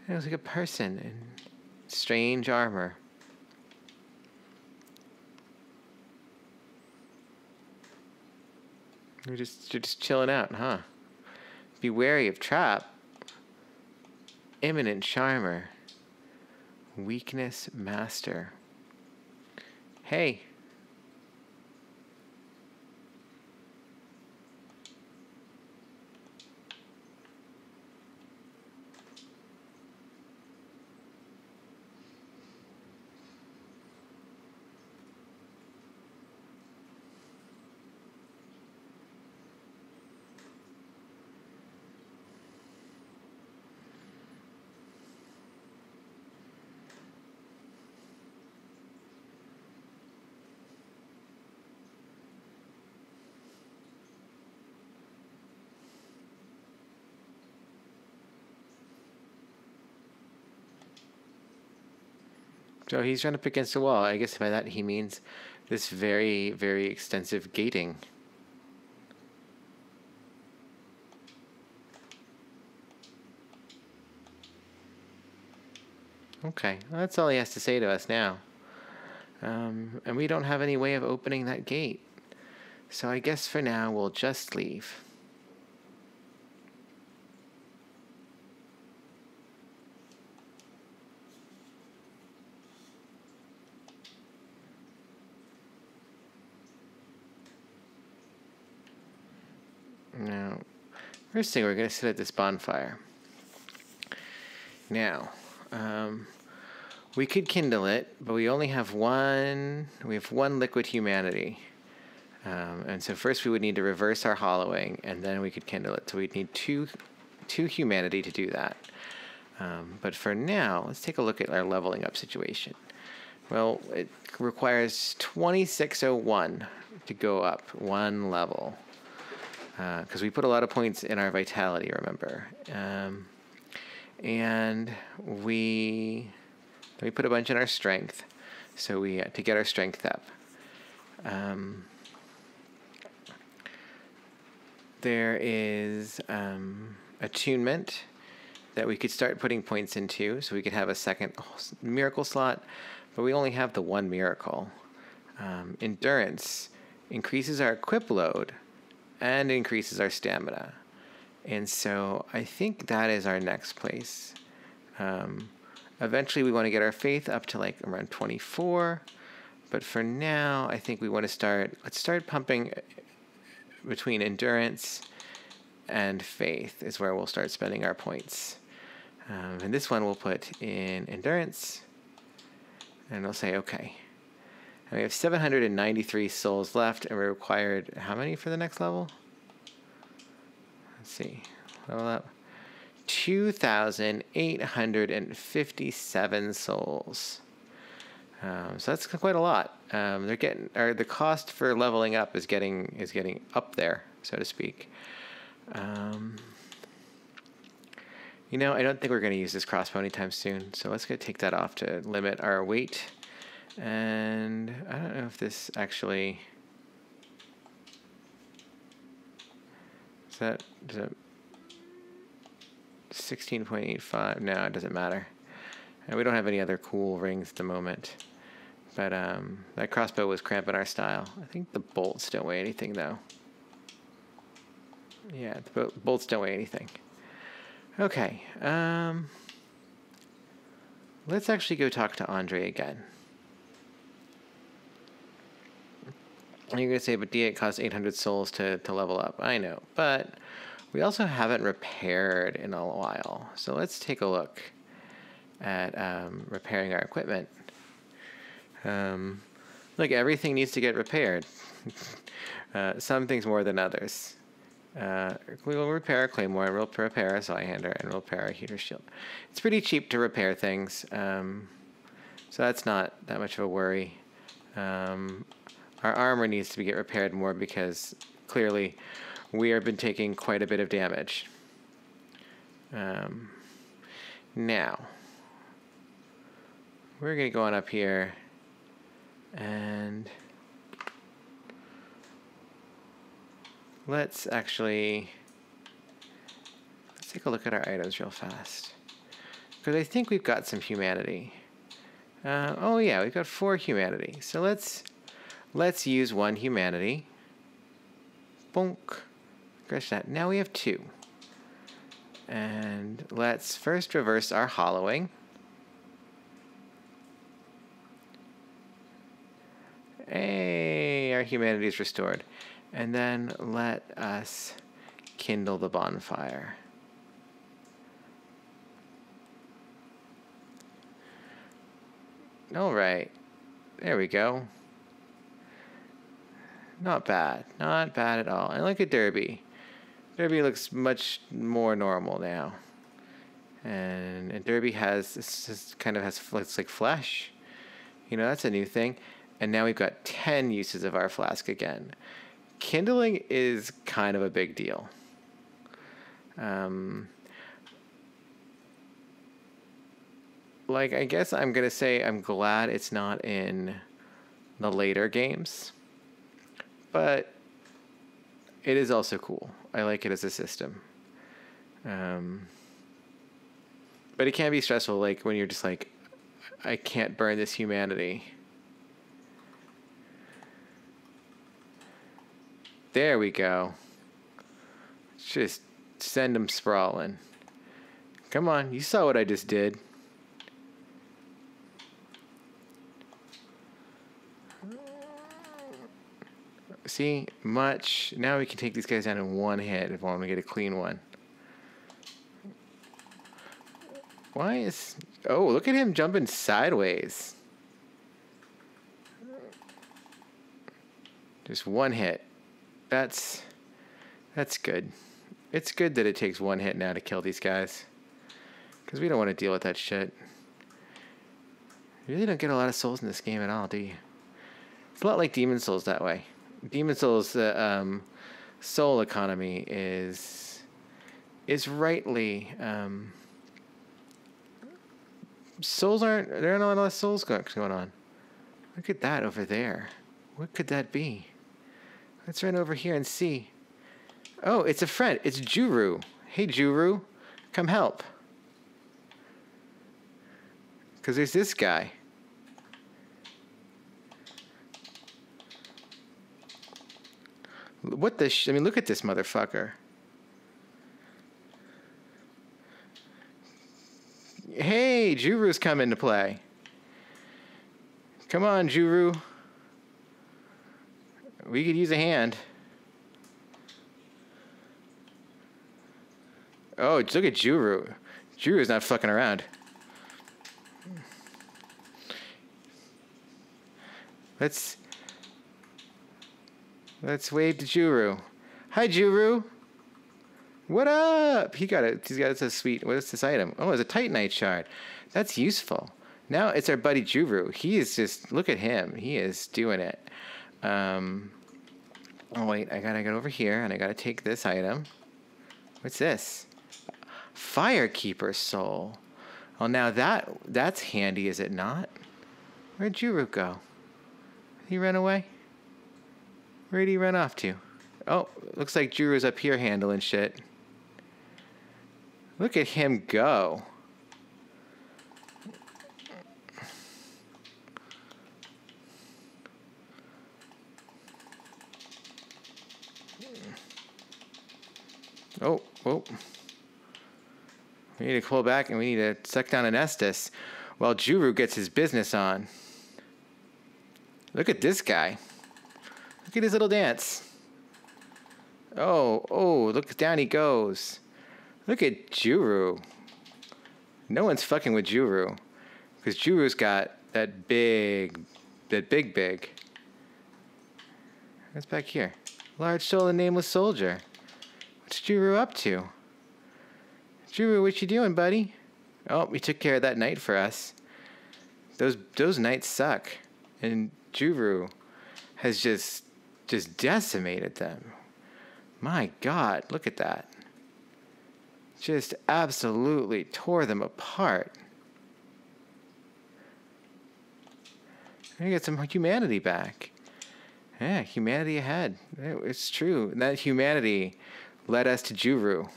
It looks like a person in strange armor. You're just chilling out, huh? Be wary of trap. Imminent charmer. Weakness master. Hey. So he's trying to pick against the wall. I guess by that he means this very, very extensive gating. Okay, well, that's all he has to say to us now. And we don't have any way of opening that gate. So I guess for now we'll just leave. Now, first thing, we're going to sit at this bonfire. Now, we could kindle it, but we only have one. We have one liquid humanity. And so first we would need to reverse our hollowing, and then we could kindle it. So we'd need two humanity to do that. But for now, let's take a look at our leveling up situation. Well, it requires 2601 to go up one level. Because we put a lot of points in our vitality, remember. And we put a bunch in our strength. So to get our strength up. There is attunement that we could start putting points into, so we could have a second miracle slot, but we only have the one miracle. Endurance increases our equip load and increases our stamina. And so I think that is our next place. Eventually we want to get our faith up to like around 24, but for now I think we want to let's start pumping between endurance and faith is where we'll start spending our points. And this one we'll put in endurance, and we'll say okay. And we have 793 souls left, and we're required how many for the next level? Let's see. Level up. 2,857 souls. So that's quite a lot. The cost for leveling up is getting up there, so to speak. I don't think we're going to use this crossbow anytime soon, so let's go take that off to limit our weight. And I don't know if this actually is it 16.85? No, it doesn't matter. And we don't have any other cool rings at the moment. But that crossbow was cramping our style. I think the bolts don't weigh anything, though. Yeah, the bolts don't weigh anything. Okay. Let's actually go talk to Andre again. You're going to say, but D8 costs 800 souls to level up. I know, but we also haven't repaired in a while. So let's take a look at repairing our equipment. Look, everything needs to get repaired. Some things more than others. We will repair a claymore, and we'll repair a Zweihander, and we'll repair a heater shield. It's pretty cheap to repair things, so that's not that much of a worry. Our armor needs to get repaired more because clearly we have been taking quite a bit of damage. Now, we're going to go on up here and let's take a look at our items real fast. Because I think we've got some humanity. Oh yeah, we've got 4 humanity. So let's use 1 humanity. Bonk. Scratch that. Now we have 2. And let's first reverse our hollowing. Hey, our humanity is restored. And then let us kindle the bonfire. All right. There we go. Not bad. Not bad at all. And look at Derby. Derby looks much more normal now. And Derby it's like flesh. That's a new thing. And now we've got 10 uses of our flask again. Kindling is kind of a big deal. like, I guess I'm going to say I'm glad it's not in the later games. But it is also cool. I like it as a system. But it can be stressful, like, when you're just like, I can't burn this humanity. There we go. Just send them sprawling. Come on, you saw what I just did. See, much. Now we can take these guys down in one hit if I want to get a clean one. Why is... Oh, look at him jumping sideways. Just one hit. That's good. It's good that it takes one hit now to kill these guys. Because we don't want to deal with that shit. You really don't get a lot of souls in this game at all, do you? It's a lot like Demon Souls that way. Demon Souls, soul economy is rightly... souls aren't... There aren't a lot of souls going on. Look at that over there. What could that be? Let's run over here and see. Oh, it's a friend. It's Juru. Hey, Juru. Come help. Because there's this guy. What the I mean, look at this motherfucker. Hey, Juru's coming to play. Come on, Juru. We could use a hand. Oh, look at Juru. Juru's not fucking around. Let's wave to Juru. Hi, Juru. What up? He's got a sweet... What is this item? Oh, it's a Titanite shard. That's useful. Now it's our buddy Juru. He is just... Look at him. He is doing it. Oh, wait. I gotta get over here, and I gotta take this item. What's this? Firekeeper soul. Well, now that's handy, is it not? Where'd Juru go? Did he run away? Where'd he run off to? Oh, looks like Juru's up here handling shit. Look at him go. Oh. We need to pull back and we need to suck down an Estus while Juru gets his business on. Look at this guy. Look at his little dance. Oh, look, down he goes. Look at Juru. No one's fucking with Juru. Because Juru's got that big. What's back here? Large soul and nameless soldier. What's Juru up to? Juru, what you doing, buddy? Oh, we took care of that knight for us. Those knights suck. And Juru has just decimated them. My God, look at that. Just absolutely tore them apart. I get some humanity back. Yeah, humanity ahead. It's true. And that humanity led us to Juru,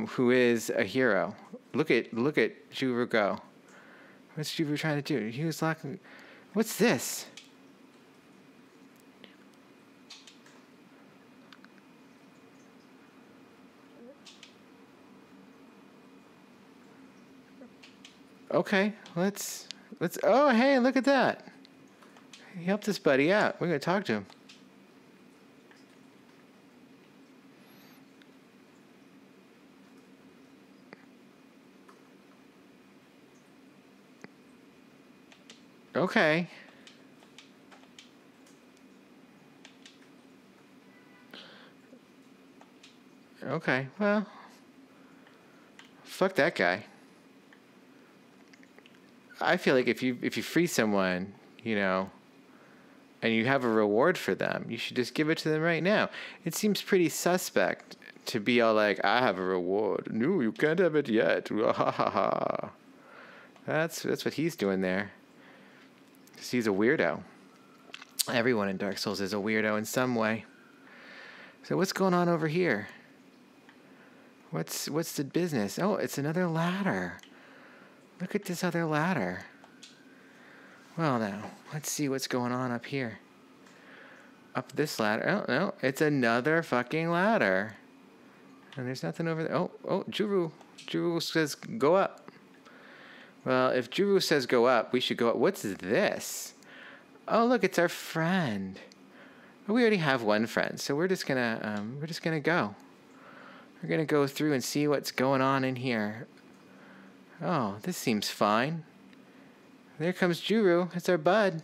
who is a hero. Look at Juru go. What's Juru trying to do? He was locking... What's this? Okay, let's. Oh, hey, look at that. He helped this buddy out. We're gonna talk to him. Okay. Okay, well, fuck that guy. I feel like if you free someone, you know, and you have a reward for them, you should just give it to them right now. It seems pretty suspect to be all like, I have a reward. No, you can't have it yet. Ha ha ha. That's what he's doing there. 'Cause he's a weirdo. Everyone in Dark Souls is a weirdo in some way. So what's going on over here? What's the business? Oh, it's another ladder. Look at this other ladder. Well, now, let's see what's going on up here. Up this ladder. Oh, no, it's another fucking ladder. And there's nothing over there. Oh, Juru. Juru says go up. Well, if Juru says go up, we should go up. What's this? Oh, look, it's our friend. We already have one friend, so we're just gonna go. We're gonna go through and see what's going on in here. Oh, this seems fine. There comes Juru. It's our bud.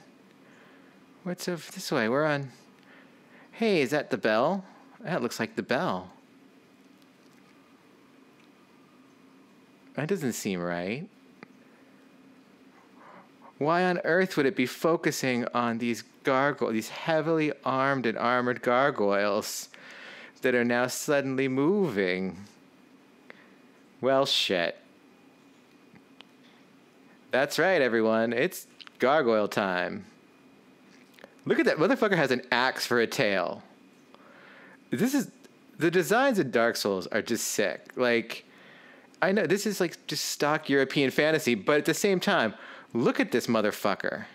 What's up this way? We're on. Hey, is that the bell? That looks like the bell. That doesn't seem right. Why on earth would it be focusing on these gargoyles, these heavily armed and armored gargoyles that are now suddenly moving? Well, shit. That's right, everyone. It's gargoyle time. Look at that. Motherfucker has an axe for a tail. The designs in Dark Souls are just sick. Like, I know this is like just stock European fantasy, but at the same time, look at this motherfucker.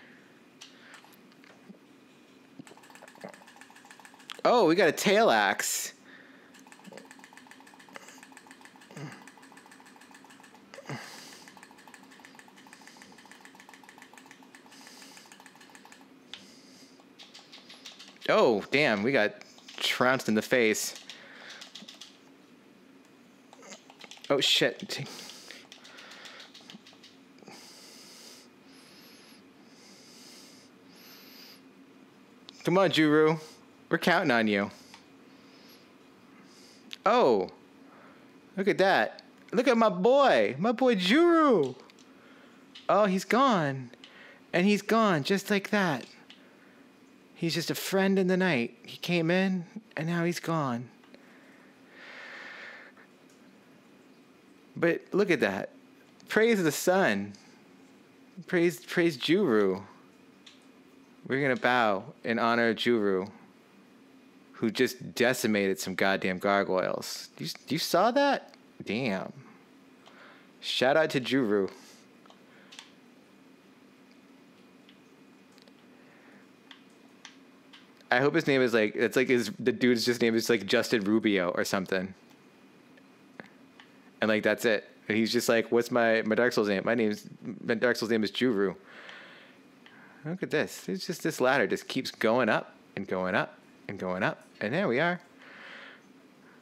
Oh, we got a tail axe. Oh, damn, we got trounced in the face. Oh, shit. Come on, Juru. We're counting on you. Oh, look at that. Look at my boy Juru. Oh, he's gone. And he's gone just like that. He's just a friend in the night. He came in, and now he's gone. But look at that. Praise the sun. Praise Juru. We're going to bow in honor of Juru, who just decimated some goddamn gargoyles. You saw that? Damn. Shout out to Juru. I hope his name is like, it's like the dude's just name is like Justin Rubio or something. And like, that's it. And he's just like, what's my Dark Souls name? My Dark Souls name is Juru. Look at this. It's just this ladder just keeps going up and going up and going up. And there we are.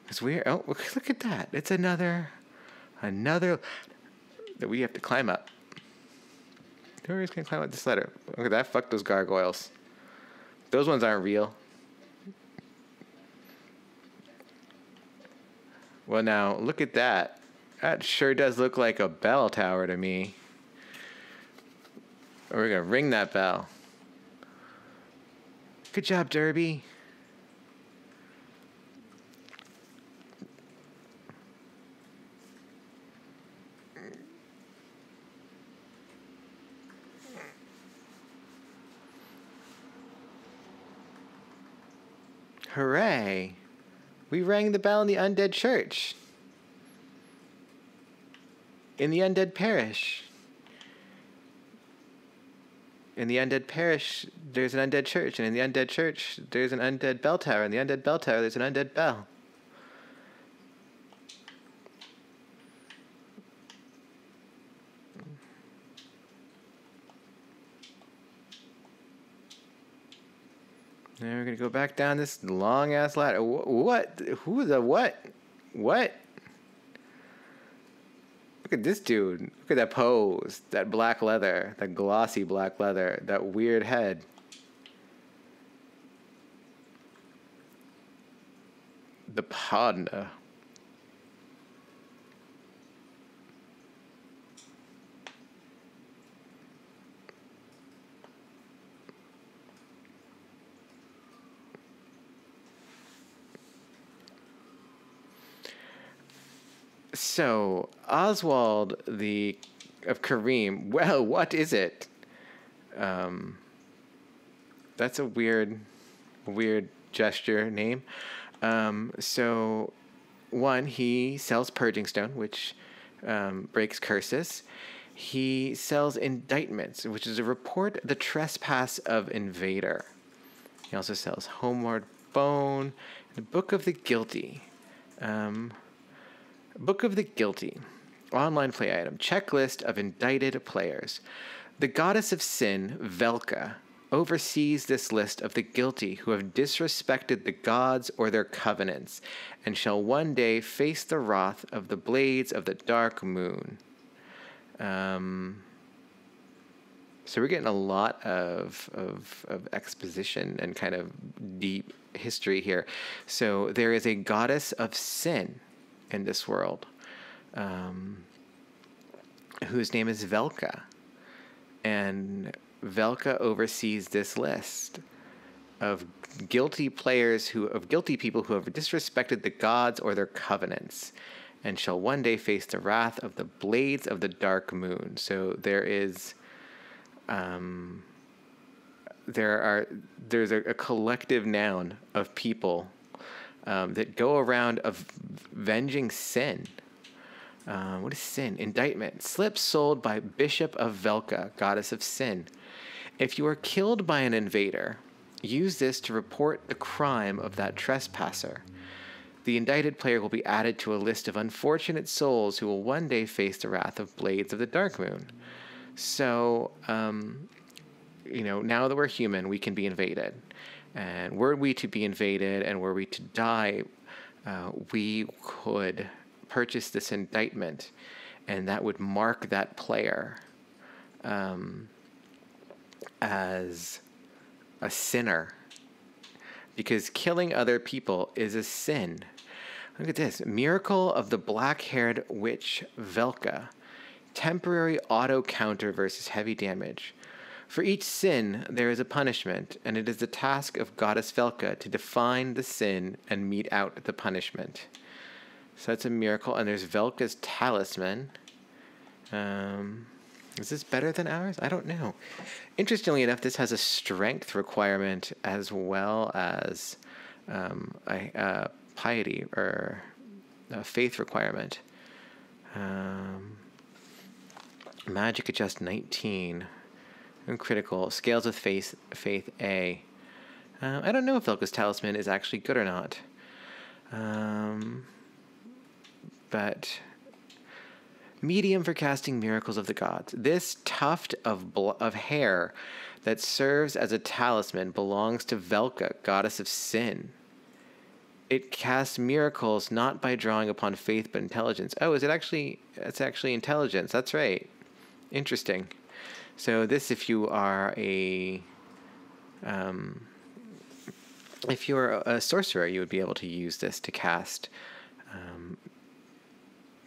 It's weird. Oh, look at that. It's another that we have to climb up. Who's going to climb up this ladder? Look at that. Fuck those gargoyles. Those ones aren't real. Well, now, look at that. That sure does look like a bell tower to me. We're going to ring that bell. Good job, Derby. Hooray. We rang the bell in the undead church. In the undead parish. In the undead parish, there's an undead church. And in the undead church, there's an undead bell tower. In the undead bell tower, there's an undead bell. Now we're going to go back down this long-ass ladder. What? Who the what? What? Look at this dude. Look at that pose. That black leather. That glossy black leather. That weird head. The Podna. So, Oswald, the of Kareem. Well, what is it? That's a weird gesture name. So, one, he sells purging stone, which breaks curses. He sells indictments, which is a report the trespass of invader. He also sells homeward bone, the Book of the Guilty. Book of the Guilty. Online play item. Checklist of indicted players. The goddess of sin, Velka, oversees this list of the guilty who have disrespected the gods or their covenants, and shall one day face the wrath of the blades of the dark moon. So we're getting a lot of exposition and kind of deep history here. So there is a goddess of sin in this world, whose name is Velka. And Velka oversees this list of guilty people who have disrespected the gods or their covenants, and shall one day face the wrath of the blades of the dark moon. So there's a collective noun of people that go around avenging sin. What is sin? Indictment. Slip sold by Bishop of Velka, goddess of sin. If you are killed by an invader, use this to report the crime of that trespasser. The indicted player will be added to a list of unfortunate souls who will one day face the wrath of blades of the dark moon. So, now that we're human, we can be invaded. And were we to be invaded and were we to die, we could purchase this indictment, and that would mark that player as a sinner, because killing other people is a sin. Look at this. Miracle of the black-haired witch Velka. Temporary auto counter versus heavy damage. For each sin, there is a punishment, and it is the task of Goddess Velka to define the sin and mete out the punishment. So that's a miracle. And there's Velka's talisman. Is this better than ours? I don't know. Interestingly enough, this has a strength requirement as well as a piety or a faith requirement. Magic adjust 19. And critical. Scales with faith A. I don't know if Velka's talisman is actually good or not. But medium for casting miracles of the gods. This tuft of hair that serves as a talisman belongs to Velka, goddess of sin. It casts miracles not by drawing upon faith but intelligence. Oh, is it actually? It's actually intelligence. That's right. Interesting. So this, if you are a sorcerer, you would be able to use this to cast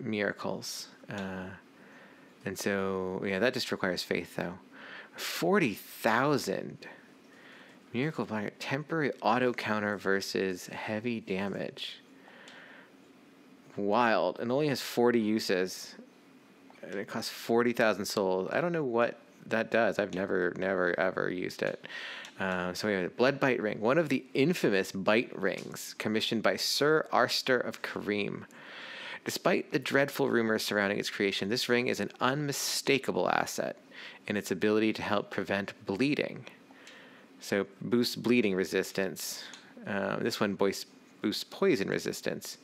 miracles. And so, yeah, that just requires faith, though. 40,000. Miracle Fire. Temporary auto counter versus heavy damage. Wild. And only has 40 uses. And it costs 40,000 souls. I don't know what that does. I've never ever used it. So we have a Blood Bite Ring. One of the infamous bite rings commissioned by Sir Arster of Kareem. Despite the dreadful rumors surrounding its creation, this ring is an unmistakable asset in its ability to help prevent bleeding. So boosts bleeding resistance. This one boosts poison resistance.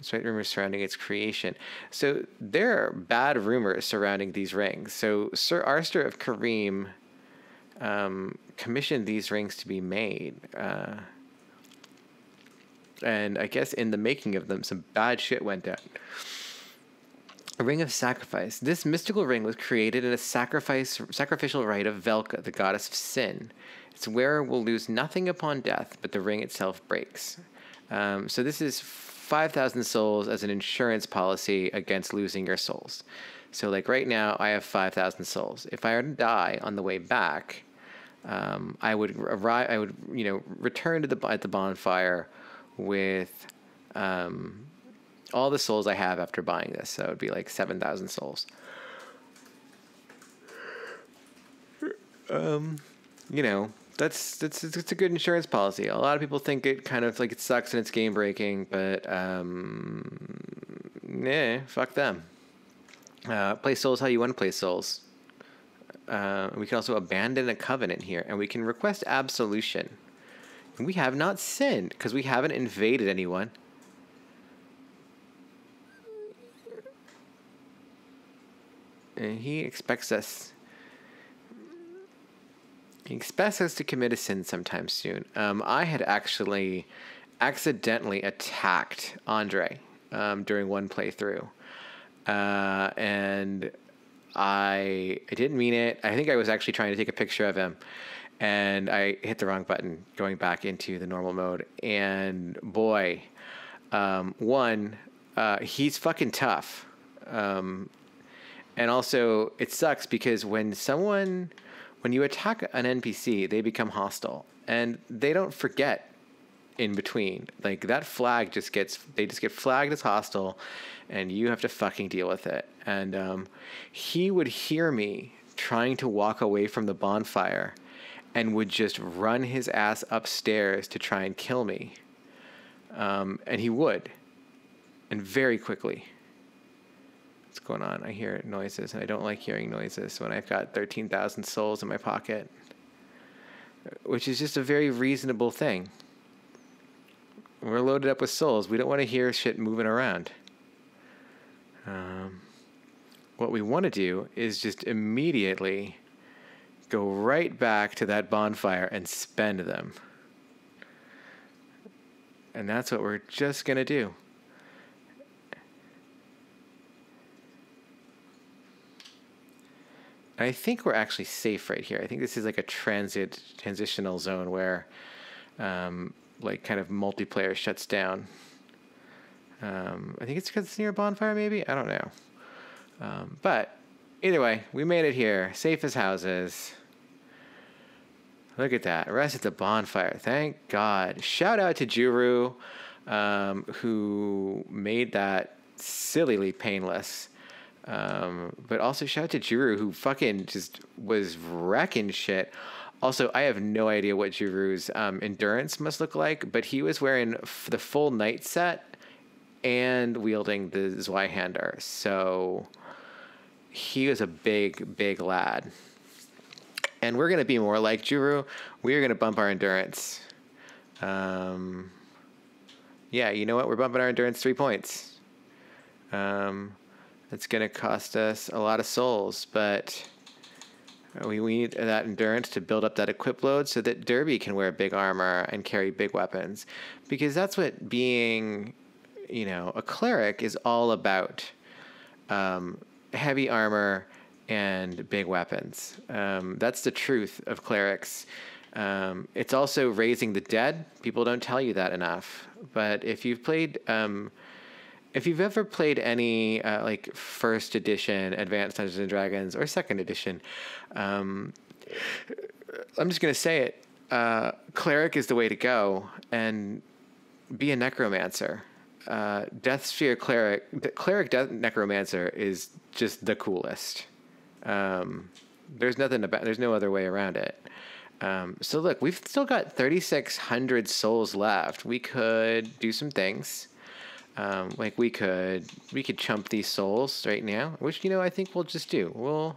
Despite rumors surrounding its creation. So there are bad rumors surrounding these rings. So Sir Arster of Kareem commissioned these rings to be made. And I guess in the making of them, some bad shit went down. A ring of sacrifice. This mystical ring was created in a sacrificial rite of Velka, the goddess of sin. Its wearer will lose nothing upon death, but the ring itself breaks. So this is 5,000 souls as an insurance policy against losing your souls. So like right now, I have 5,000 souls. If I were to die on the way back, I would return to at the bonfire with all the souls I have after buying this. So it would be like 7,000 souls. You know, that's a good insurance policy. A lot of people think it kind of like it sucks and it's game breaking, but nah, fuck them. Play souls how you want to play souls. We can also abandon a covenant here, and we can request absolution. And we have not sinned because we haven't invaded anyone. And he expects us. He expects us to commit a sin sometime soon. I had actually accidentally attacked Andre during one playthrough. And I didn't mean it. I think I was actually trying to take a picture of him. And I hit the wrong button going back into the normal mode. And boy, he's fucking tough. And also, it sucks because when you attack an NPC, they become hostile, and they don't forget in between. Like that flag they just get flagged as hostile, and you have to fucking deal with it. And he would hear me trying to walk away from the bonfire, and would just run his ass upstairs to try and kill me. And he would, and very quickly. What's going on? I hear noises, and I don't like hearing noises when I've got 13,000 souls in my pocket, which is just a very reasonable thing. We're loaded up with souls. We don't want to hear shit moving around. What we want to do is just immediately go right back to that bonfire and spend them. And that's what we're just going to do. I think we're actually safe right here. I think this is like a transitional zone where like kind of multiplayer shuts down. I think it's because it's near a bonfire, maybe? I don't know. But either way, we made it here. Safe as houses. Look at that. Rest at the bonfire. Thank God. Shout out to Juru, who made that sillily painless. But also shout out to Juru, who fucking just was wrecking shit. Also, I have no idea what Juru's endurance must look like, but he was wearing the full knight set and wielding the Zweihander. So he was a big, big lad. And we're going to be more like Juru. We're going to bump our endurance. Yeah, you know what? We're bumping our endurance 3 points. It's going to cost us a lot of souls, but we need that endurance to build up that equip load so that Derby can wear big armor and carry big weapons. Because that's what being, a cleric is all about. Heavy armor and big weapons. That's the truth of clerics. It's also raising the dead. People don't tell you that enough. But if you've ever played any like first edition Advanced Dungeons and Dragons or second edition, I'm just gonna say it. Cleric is the way to go, and be a necromancer. Death Sphere cleric necromancer is just the coolest. There's no other way around it. So look, we've still got 3,600 souls left. We could do some things. Like we could chump these souls right now, which, I think we'll just do. We'll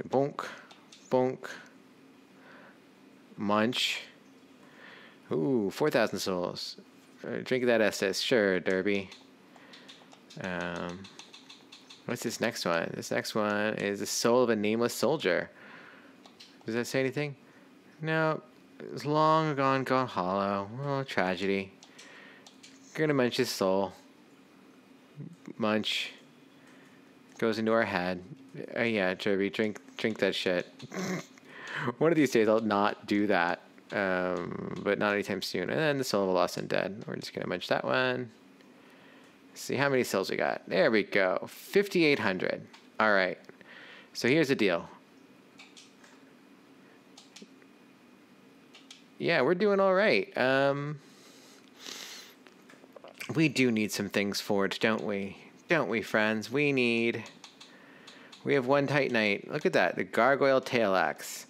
bonk, bonk, munch. Ooh, 4,000 souls. Drink that SS. Sure, Derby. What's this next one? This next one is the soul of a nameless soldier. Does that say anything? No. It's long gone hollow. Oh, tragedy. Gonna munch his soul. Munch. Goes into our head. Yeah, Derby, drink that shit. One of these days I'll not do that. But not anytime soon. And then the soul of a lost undead. We're just gonna munch that one. See how many souls we got. There we go. 5,800. All right. So here's the deal. Yeah, we're doing all right. We do need some things forged, don't we? Don't we, friends? We have one Titanite. Look at that. The Gargoyle Tail Axe.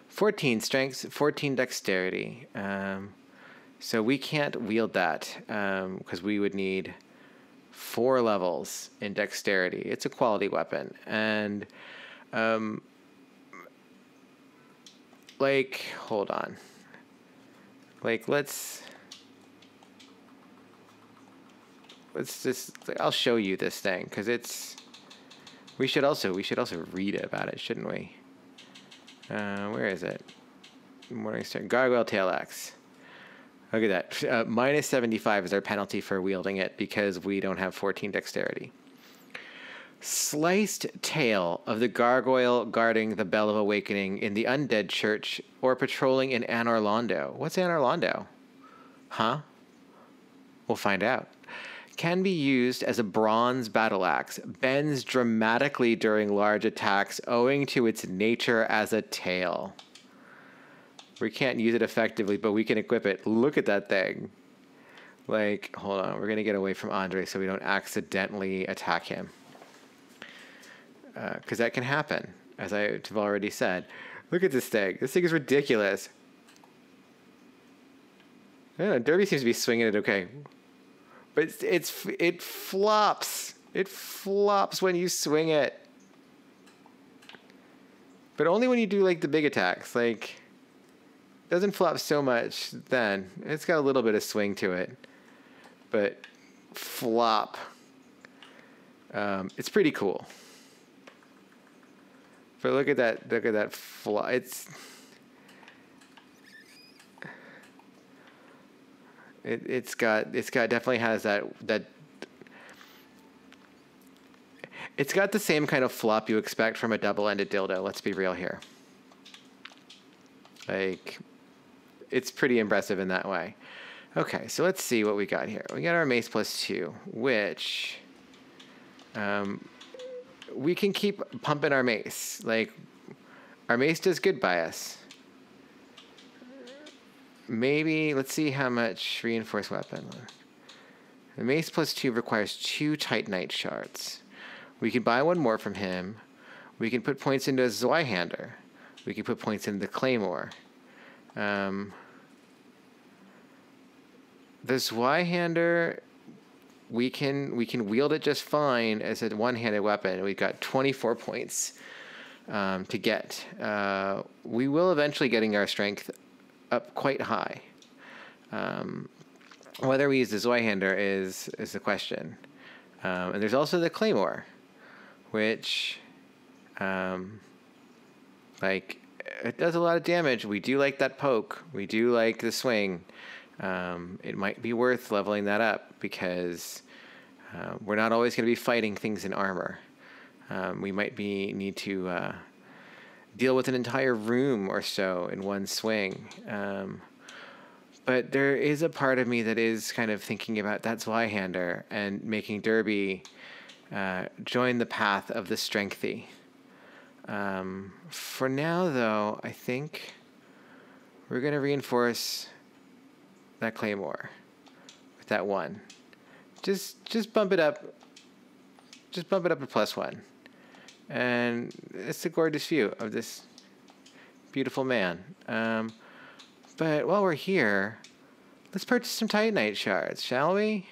14 strength, 14 dexterity. So we can't wield that because we would need 4 levels in dexterity. It's a quality weapon. And, hold on. Let's just, I'll show you this thing because we should also read about it, shouldn't we? Where is it? Morningstar. Gargoyle Tail Axe. Look at that. Minus 75 is our penalty for wielding it because we don't have 14 dexterity. Sliced tail of the gargoyle guarding the Bell of Awakening in the Undead Church or patrolling in Anor Londo. What's Anor Londo? Huh? We'll find out. Can be used as a bronze battle axe. Bends dramatically during large attacks owing to its nature as a tail. We can't use it effectively, but we can equip it. Look at that thing. Hold on. We're going to get away from Andre so we don't accidentally attack him. Because that can happen, as I've already said. Look at this thing. This thing is ridiculous. I don't know, Derby seems to be swinging it okay. But it flops. It flops when you swing it. But only when you do, the big attacks. Doesn't flop so much then. It's got a little bit of swing to it. But flop. It's pretty cool. But look at that flop. It's definitely has that it's got the same kind of flop you expect from a double-ended dildo, let's be real here. It's pretty impressive in that way. Okay, so let's see what we got here. We got our mace +2, which we can keep pumping our mace. Our mace does good by us. Maybe, let's see how much reinforced weapon. The mace +2 requires 2 Titanite shards. We can buy one more from him. We can put points into a Zweihander. We can put points into the Claymore. The Zweihander, we can wield it just fine as a one-handed weapon. We've got 24 points to get. We will eventually getting our strength up quite high. Whether we use the Zweihander is the question. And there's also the Claymore, which it does a lot of damage. We do like that poke. We do like the swing. It might be worth leveling that up because we're not always going to be fighting things in armor. We might need to deal with an entire room or so in one swing. But there is a part of me that is kind of thinking about that Zweihander and making Derby join the path of the strengthy. For now, though, I think we're going to reinforce that Claymore with that 1. Just bump it up. Just bump it up to +1. And it's a gorgeous view of this beautiful man. But while we're here, let's purchase some Titanite shards, shall we?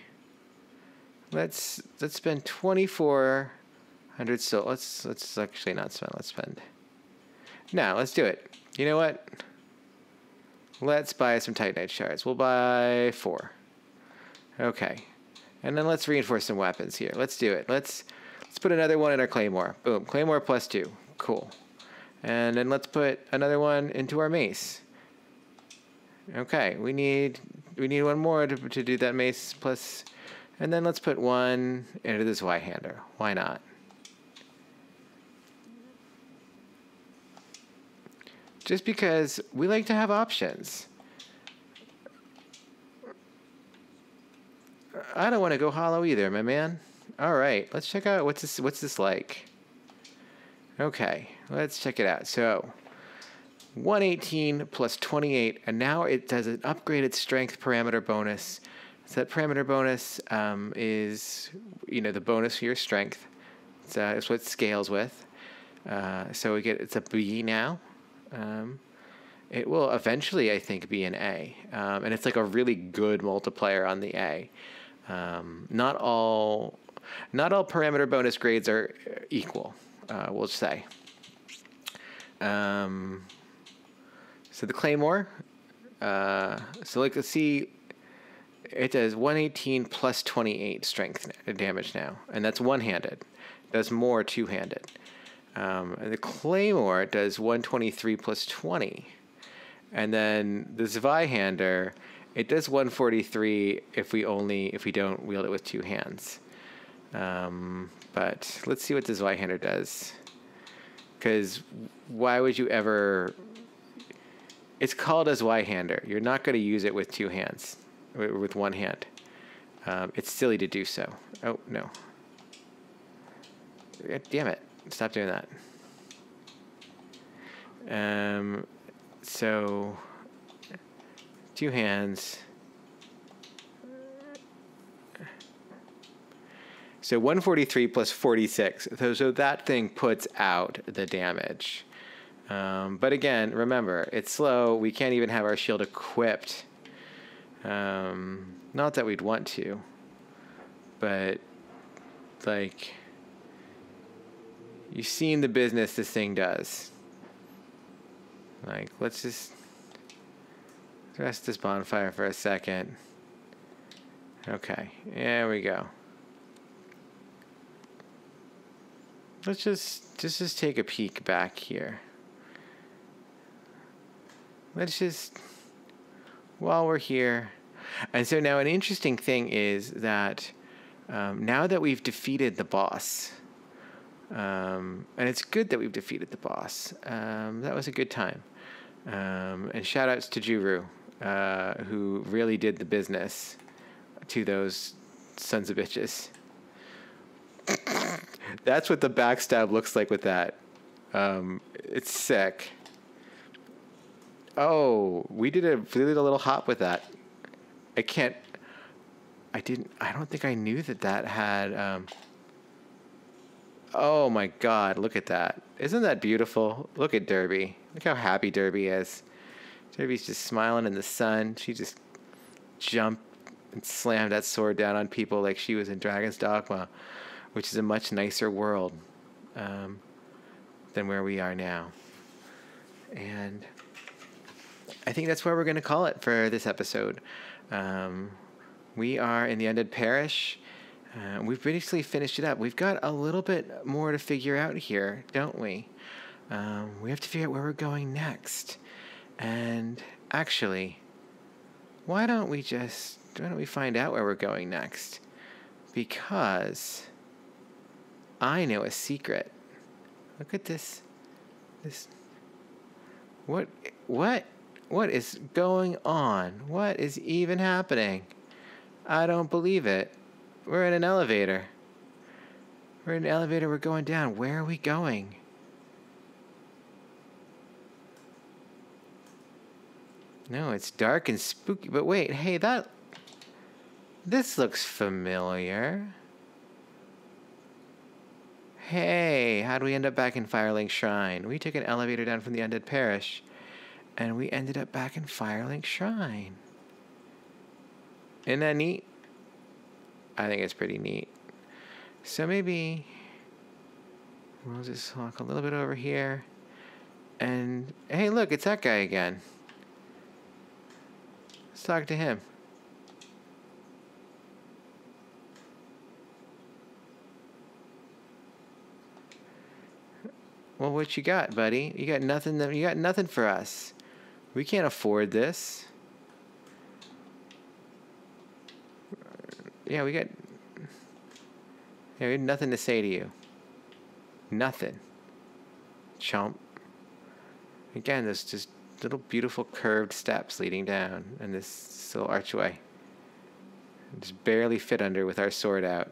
Let's spend 2,400 silver. Let's actually not spend. Let's spend. No, let's do it. You know what? Let's buy some Titanite shards. We'll buy 4. Okay, and then let's reinforce some weapons here. Let's do it. Let's put another one in our Claymore. Boom, Claymore +2. Cool. And then let's put another one into our mace. Okay, we need one more to do that mace plus, and then let's put one into this Zweihander. Why not? Just because we like to have options. I don't want to go hollow either, my man. All right, let's check out what's this like. Okay, let's check it out. So 118 plus 28, and now it does an upgraded strength parameter bonus So that parameter bonus is, the bonus for your strength. It's what it scales with. So it's a B now. It will eventually, I think, be an A. And it's like a really good multiplier on the A. Not all parameter bonus grades are equal, we'll say. So the Claymore, let's see, it does 118 plus 28 strength damage now, and that's one-handed. It does more two-handed. And the Claymore does 123 plus 20. And then the Zweihander, it does 143 if we don't wield it with two hands. But let's see what the Zweihander does. Because why would you ever... It's called a Zweihander. You're not going to use it with two hands, with one hand. It's silly to do so. Oh, no. Damn it. Stop doing that. So, two hands. So 143 plus 46. So that thing puts out the damage. But again, remember, it's slow. We can't even have our shield equipped. Not that we'd want to. But, like, you've seen the business this thing does. Like, let's just rest this bonfire for a second. Okay, there we go. Let's just take a peek back here. While we're here. And so now an interesting thing is that now that we've defeated the boss, and it's good that we've defeated the boss. That was a good time. And shout outs to Juru, who really did the business to those sons of bitches. That's what the backstab looks like with that. It's sick. Oh, we did a little hop with that. I don't think I knew that had, oh my God, look at that. Isn't that beautiful? Look at Derby. Look how happy Derby is. Derby's just smiling in the sun. She just jumped and slammed that sword down on people like she was in Dragon's Dogma, which is a much nicer world than where we are now. And I think that's where we're going to call it for this episode. We are in the Undead Parish. We've basically finished it up. We've got a little bit more to figure out here, don't we? We have to figure out where we're going next. And actually, why don't we find out where we're going next? Because I know a secret. Look at this. What is going on? What is even happening? I don't believe it. We're in an elevator. We're going down. Where are we going? No, it's dark and spooky. But wait, hey, this looks familiar. Hey, how do we end up back in Firelink Shrine? We took an elevator down from the Undead Parish, and we ended up back in Firelink Shrine. Isn't that neat? I think it's pretty neat. So maybe we'll just walk a little bit over here. And, hey, look, it's that guy again. Let's talk to him. Well, what you got, buddy? You got nothing. You got nothing for us. We can't afford this. Yeah, we had nothing to say to you. Nothing. Chump. Again, there's just little beautiful curved steps leading down, and this little archway. Just barely fit under with our sword out.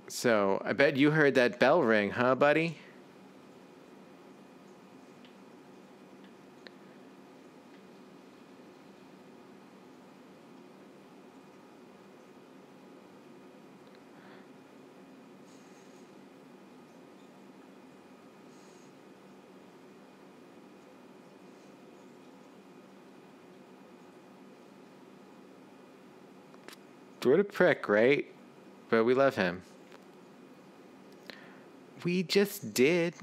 So, I bet you heard that bell ring, huh, buddy? What a prick, right? But we love him. We just did.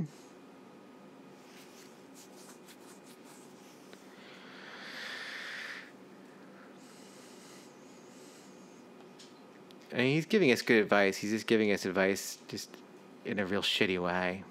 I mean, he's giving us good advice. He's just giving us advice just in a real shitty way.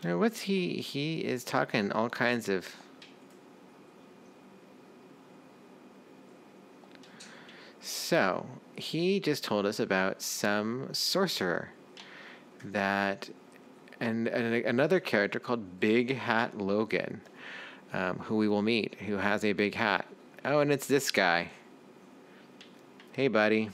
Now, what's he is talking all kinds of... So, he just told us about some sorcerer that... And another character called Big Hat Logan, who we will meet, who has a big hat. Oh, and it's this guy. Hey, buddy.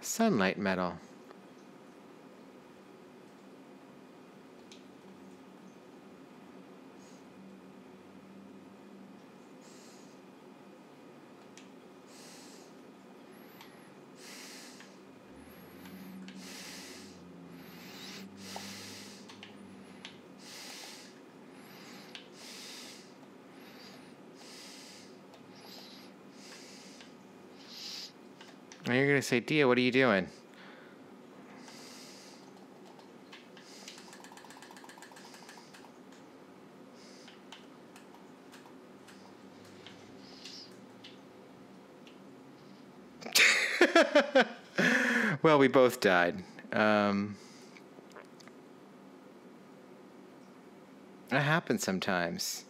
Sunlight metal. And you're going to say, Dia, what are you doing? Well, we both died. That happens sometimes.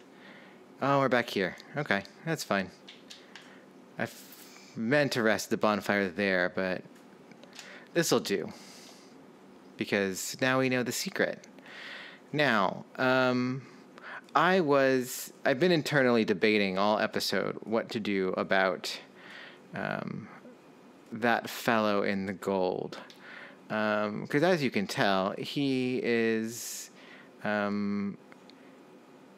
Oh, we're back here. Okay, that's fine. I meant to rest the bonfire there, but this'll do. Because now we know the secret. Now, I've been internally debating all episode what to do about that fellow in the gold. Because as you can tell, he is...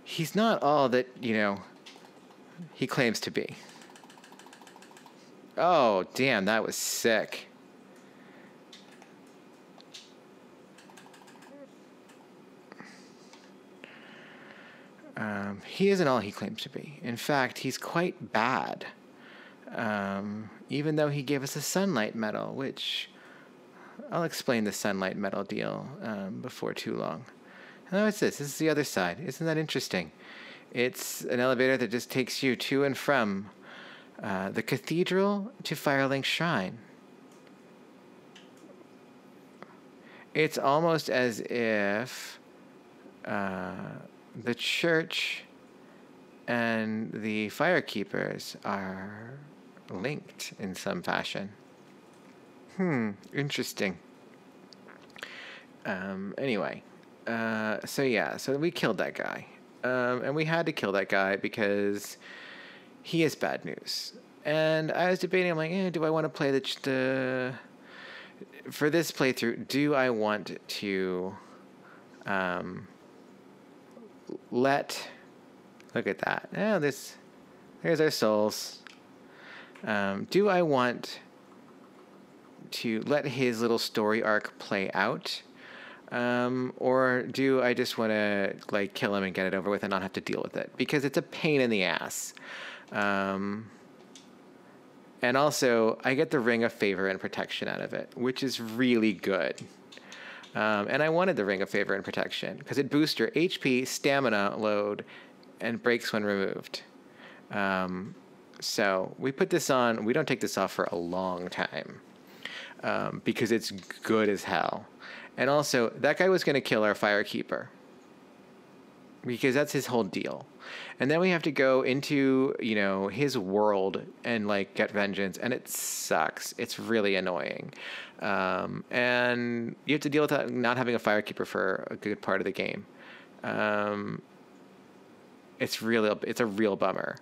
he's not all that, he claims to be. Oh, damn, that was sick. He isn't all he claims to be. In fact, he's quite bad. Even though he gave us a sunlight medal, which I'll explain the sunlight medal deal before too long. Oh, what's this? This is the other side. Isn't that interesting? It's an elevator that just takes you to and from the cathedral to Firelink Shrine. It's almost as if the church and the firekeepers are linked in some fashion. Interesting. Anyway, so we killed that guy. And we had to kill that guy because he is bad news. And I was debating, I'm like, do I want to play for this playthrough, do I want to look at that. Oh, there's our souls. Do I want to let his little story arc play out? Or do I just want to kill him and get it over with and not have to deal with it? Because it's a pain in the ass. And also, I get the Ring of Favor and Protection out of it, which is really good. And I wanted the Ring of Favor and Protection because it boosts your HP, stamina load, and breaks when removed. So we put this on. We don't take this off for a long time because it's good as hell. And also, that guy was going to kill our firekeeper. Because that's his whole deal. And then we have to go into, his world and, get vengeance. And it sucks. It's really annoying. And you have to deal with that, not having a firekeeper for a good part of the game. It's a real bummer.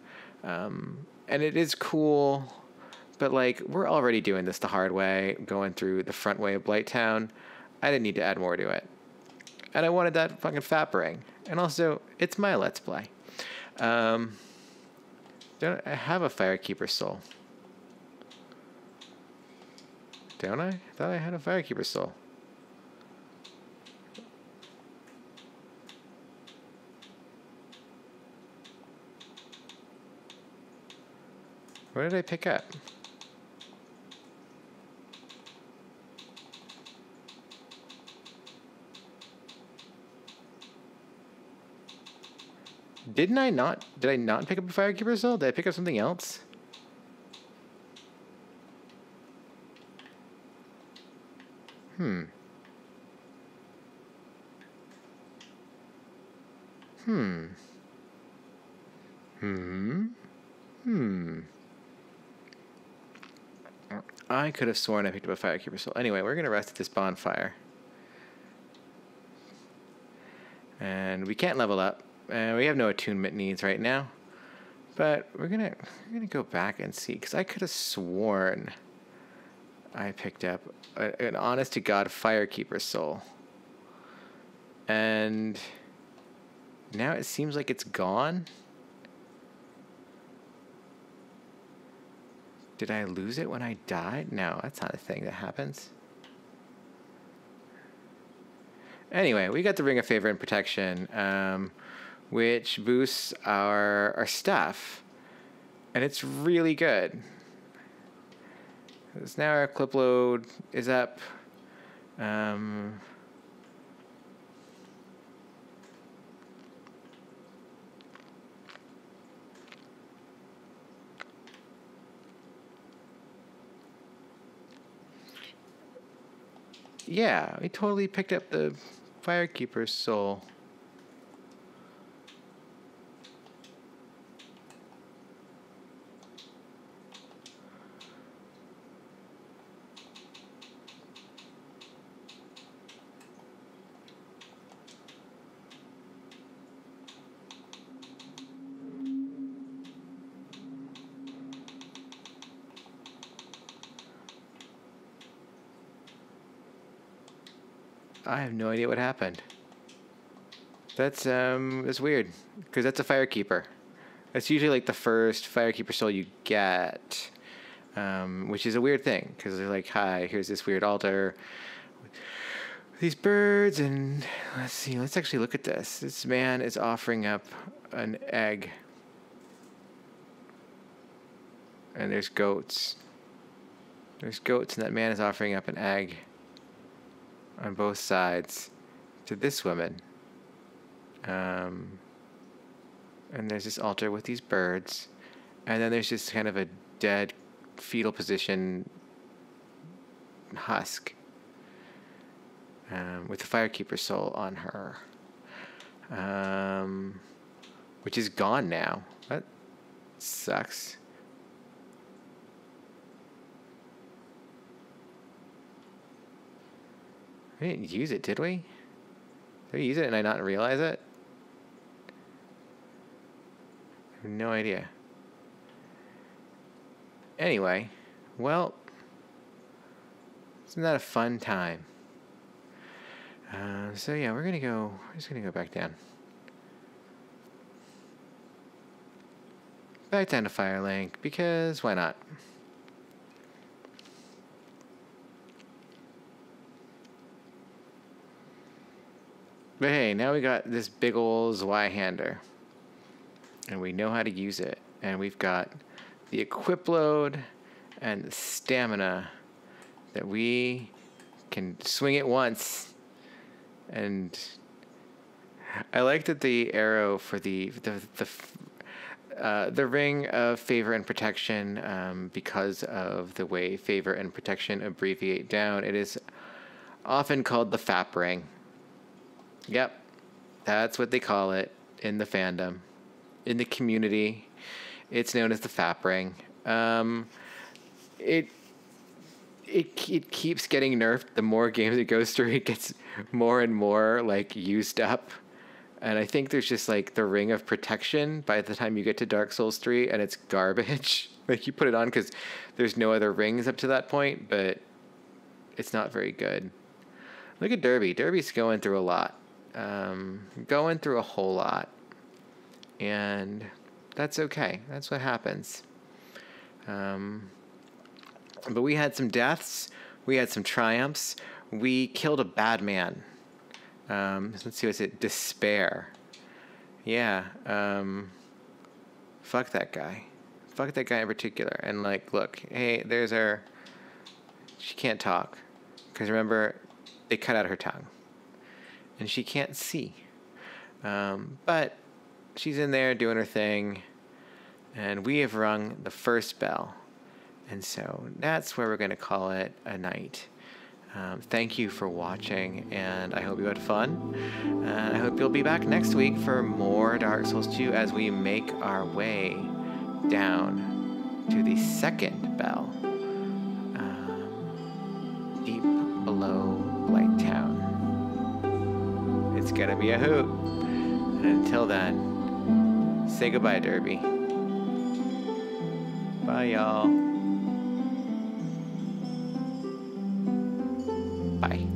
And it is cool, but, we're already doing this the hard way, going through the front way of Blighttown. I didn't need to add more to it. And I wanted that fucking fat ring. And also, it's my Let's Play. Don't I have a Firekeeper soul? Don't I? I thought I had a Firekeeper soul. What did I pick up? Did I not pick up a Firekeeper soul? Did I pick up something else? I could have sworn I picked up a Firekeeper soul. Anyway, we're going to rest at this bonfire. And we can't level up. We have no attunement needs right now. But we're gonna go back and see, because I could have sworn I picked up an honest-to-God Firekeeper soul. And now it seems like it's gone. Did I lose it when I died? No, that's not a thing that happens. Anyway, we got the Ring of Favor and Protection, which boosts our stuff. And it's really good. So now our clip load is up. Yeah, we totally picked up the Firekeeper's soul. I have no idea what happened. That's weird, because that's a Firekeeper. That's usually the first Firekeeper soul you get, which is a weird thing, because they're like, hi, here's this weird altar with these birds, and let's see, let's actually look at this. This man is offering up an egg, and there's goats. There's goats, and that man is offering up an egg on both sides to this woman. And there's this altar with these birds, and then there's just kind of a dead fetal position husk with the Firekeeper soul on her, which is gone now. That sucks. We didn't use it, did we? Did we use it and I not realize it? I have no idea. Anyway, well, isn't that a fun time? So yeah, we're just gonna go back down. Back down to Firelink, because why not? But hey, now we got this big ol' Zweihander. And we know how to use it. And we've got the equip load and the stamina that we can swing it once. And I like that the arrow for the Ring of Favor and Protection, because of the way Favor and Protection abbreviate down, it is often called the Fap Ring. Yep, that's what they call it in the fandom. In the community, it's known as the Fap Ring. It keeps getting nerfed. The more games it goes through, it gets more and more like used up. And I think there's just like the ring of protection by the time you get to Dark Souls 3, and it's garbage. Like you put it on because there's no other rings up to that point, but it's not very good. Look at Derby. Derby's going through a lot. Going through a whole lot. And that's okay. That's what happens. But we had some deaths. We had some triumphs. We killed a bad man. Let's see, what's it? Despair. Yeah. Fuck that guy. Fuck that guy in particular. And like, look, hey, there's our... She can't talk. Because remember, they cut out her tongue. And she can't see. But she's in there doing her thing. And we have rung the first bell. And so that's where we're going to call it a night. Thank you for watching, and I hope you had fun. And I hope you'll be back next week for more Dark Souls 2 as we make our way down to the second bell, deep below Blight Town. It's gonna be a hoot. And until then, say goodbye, Derby. Bye, y'all. Bye.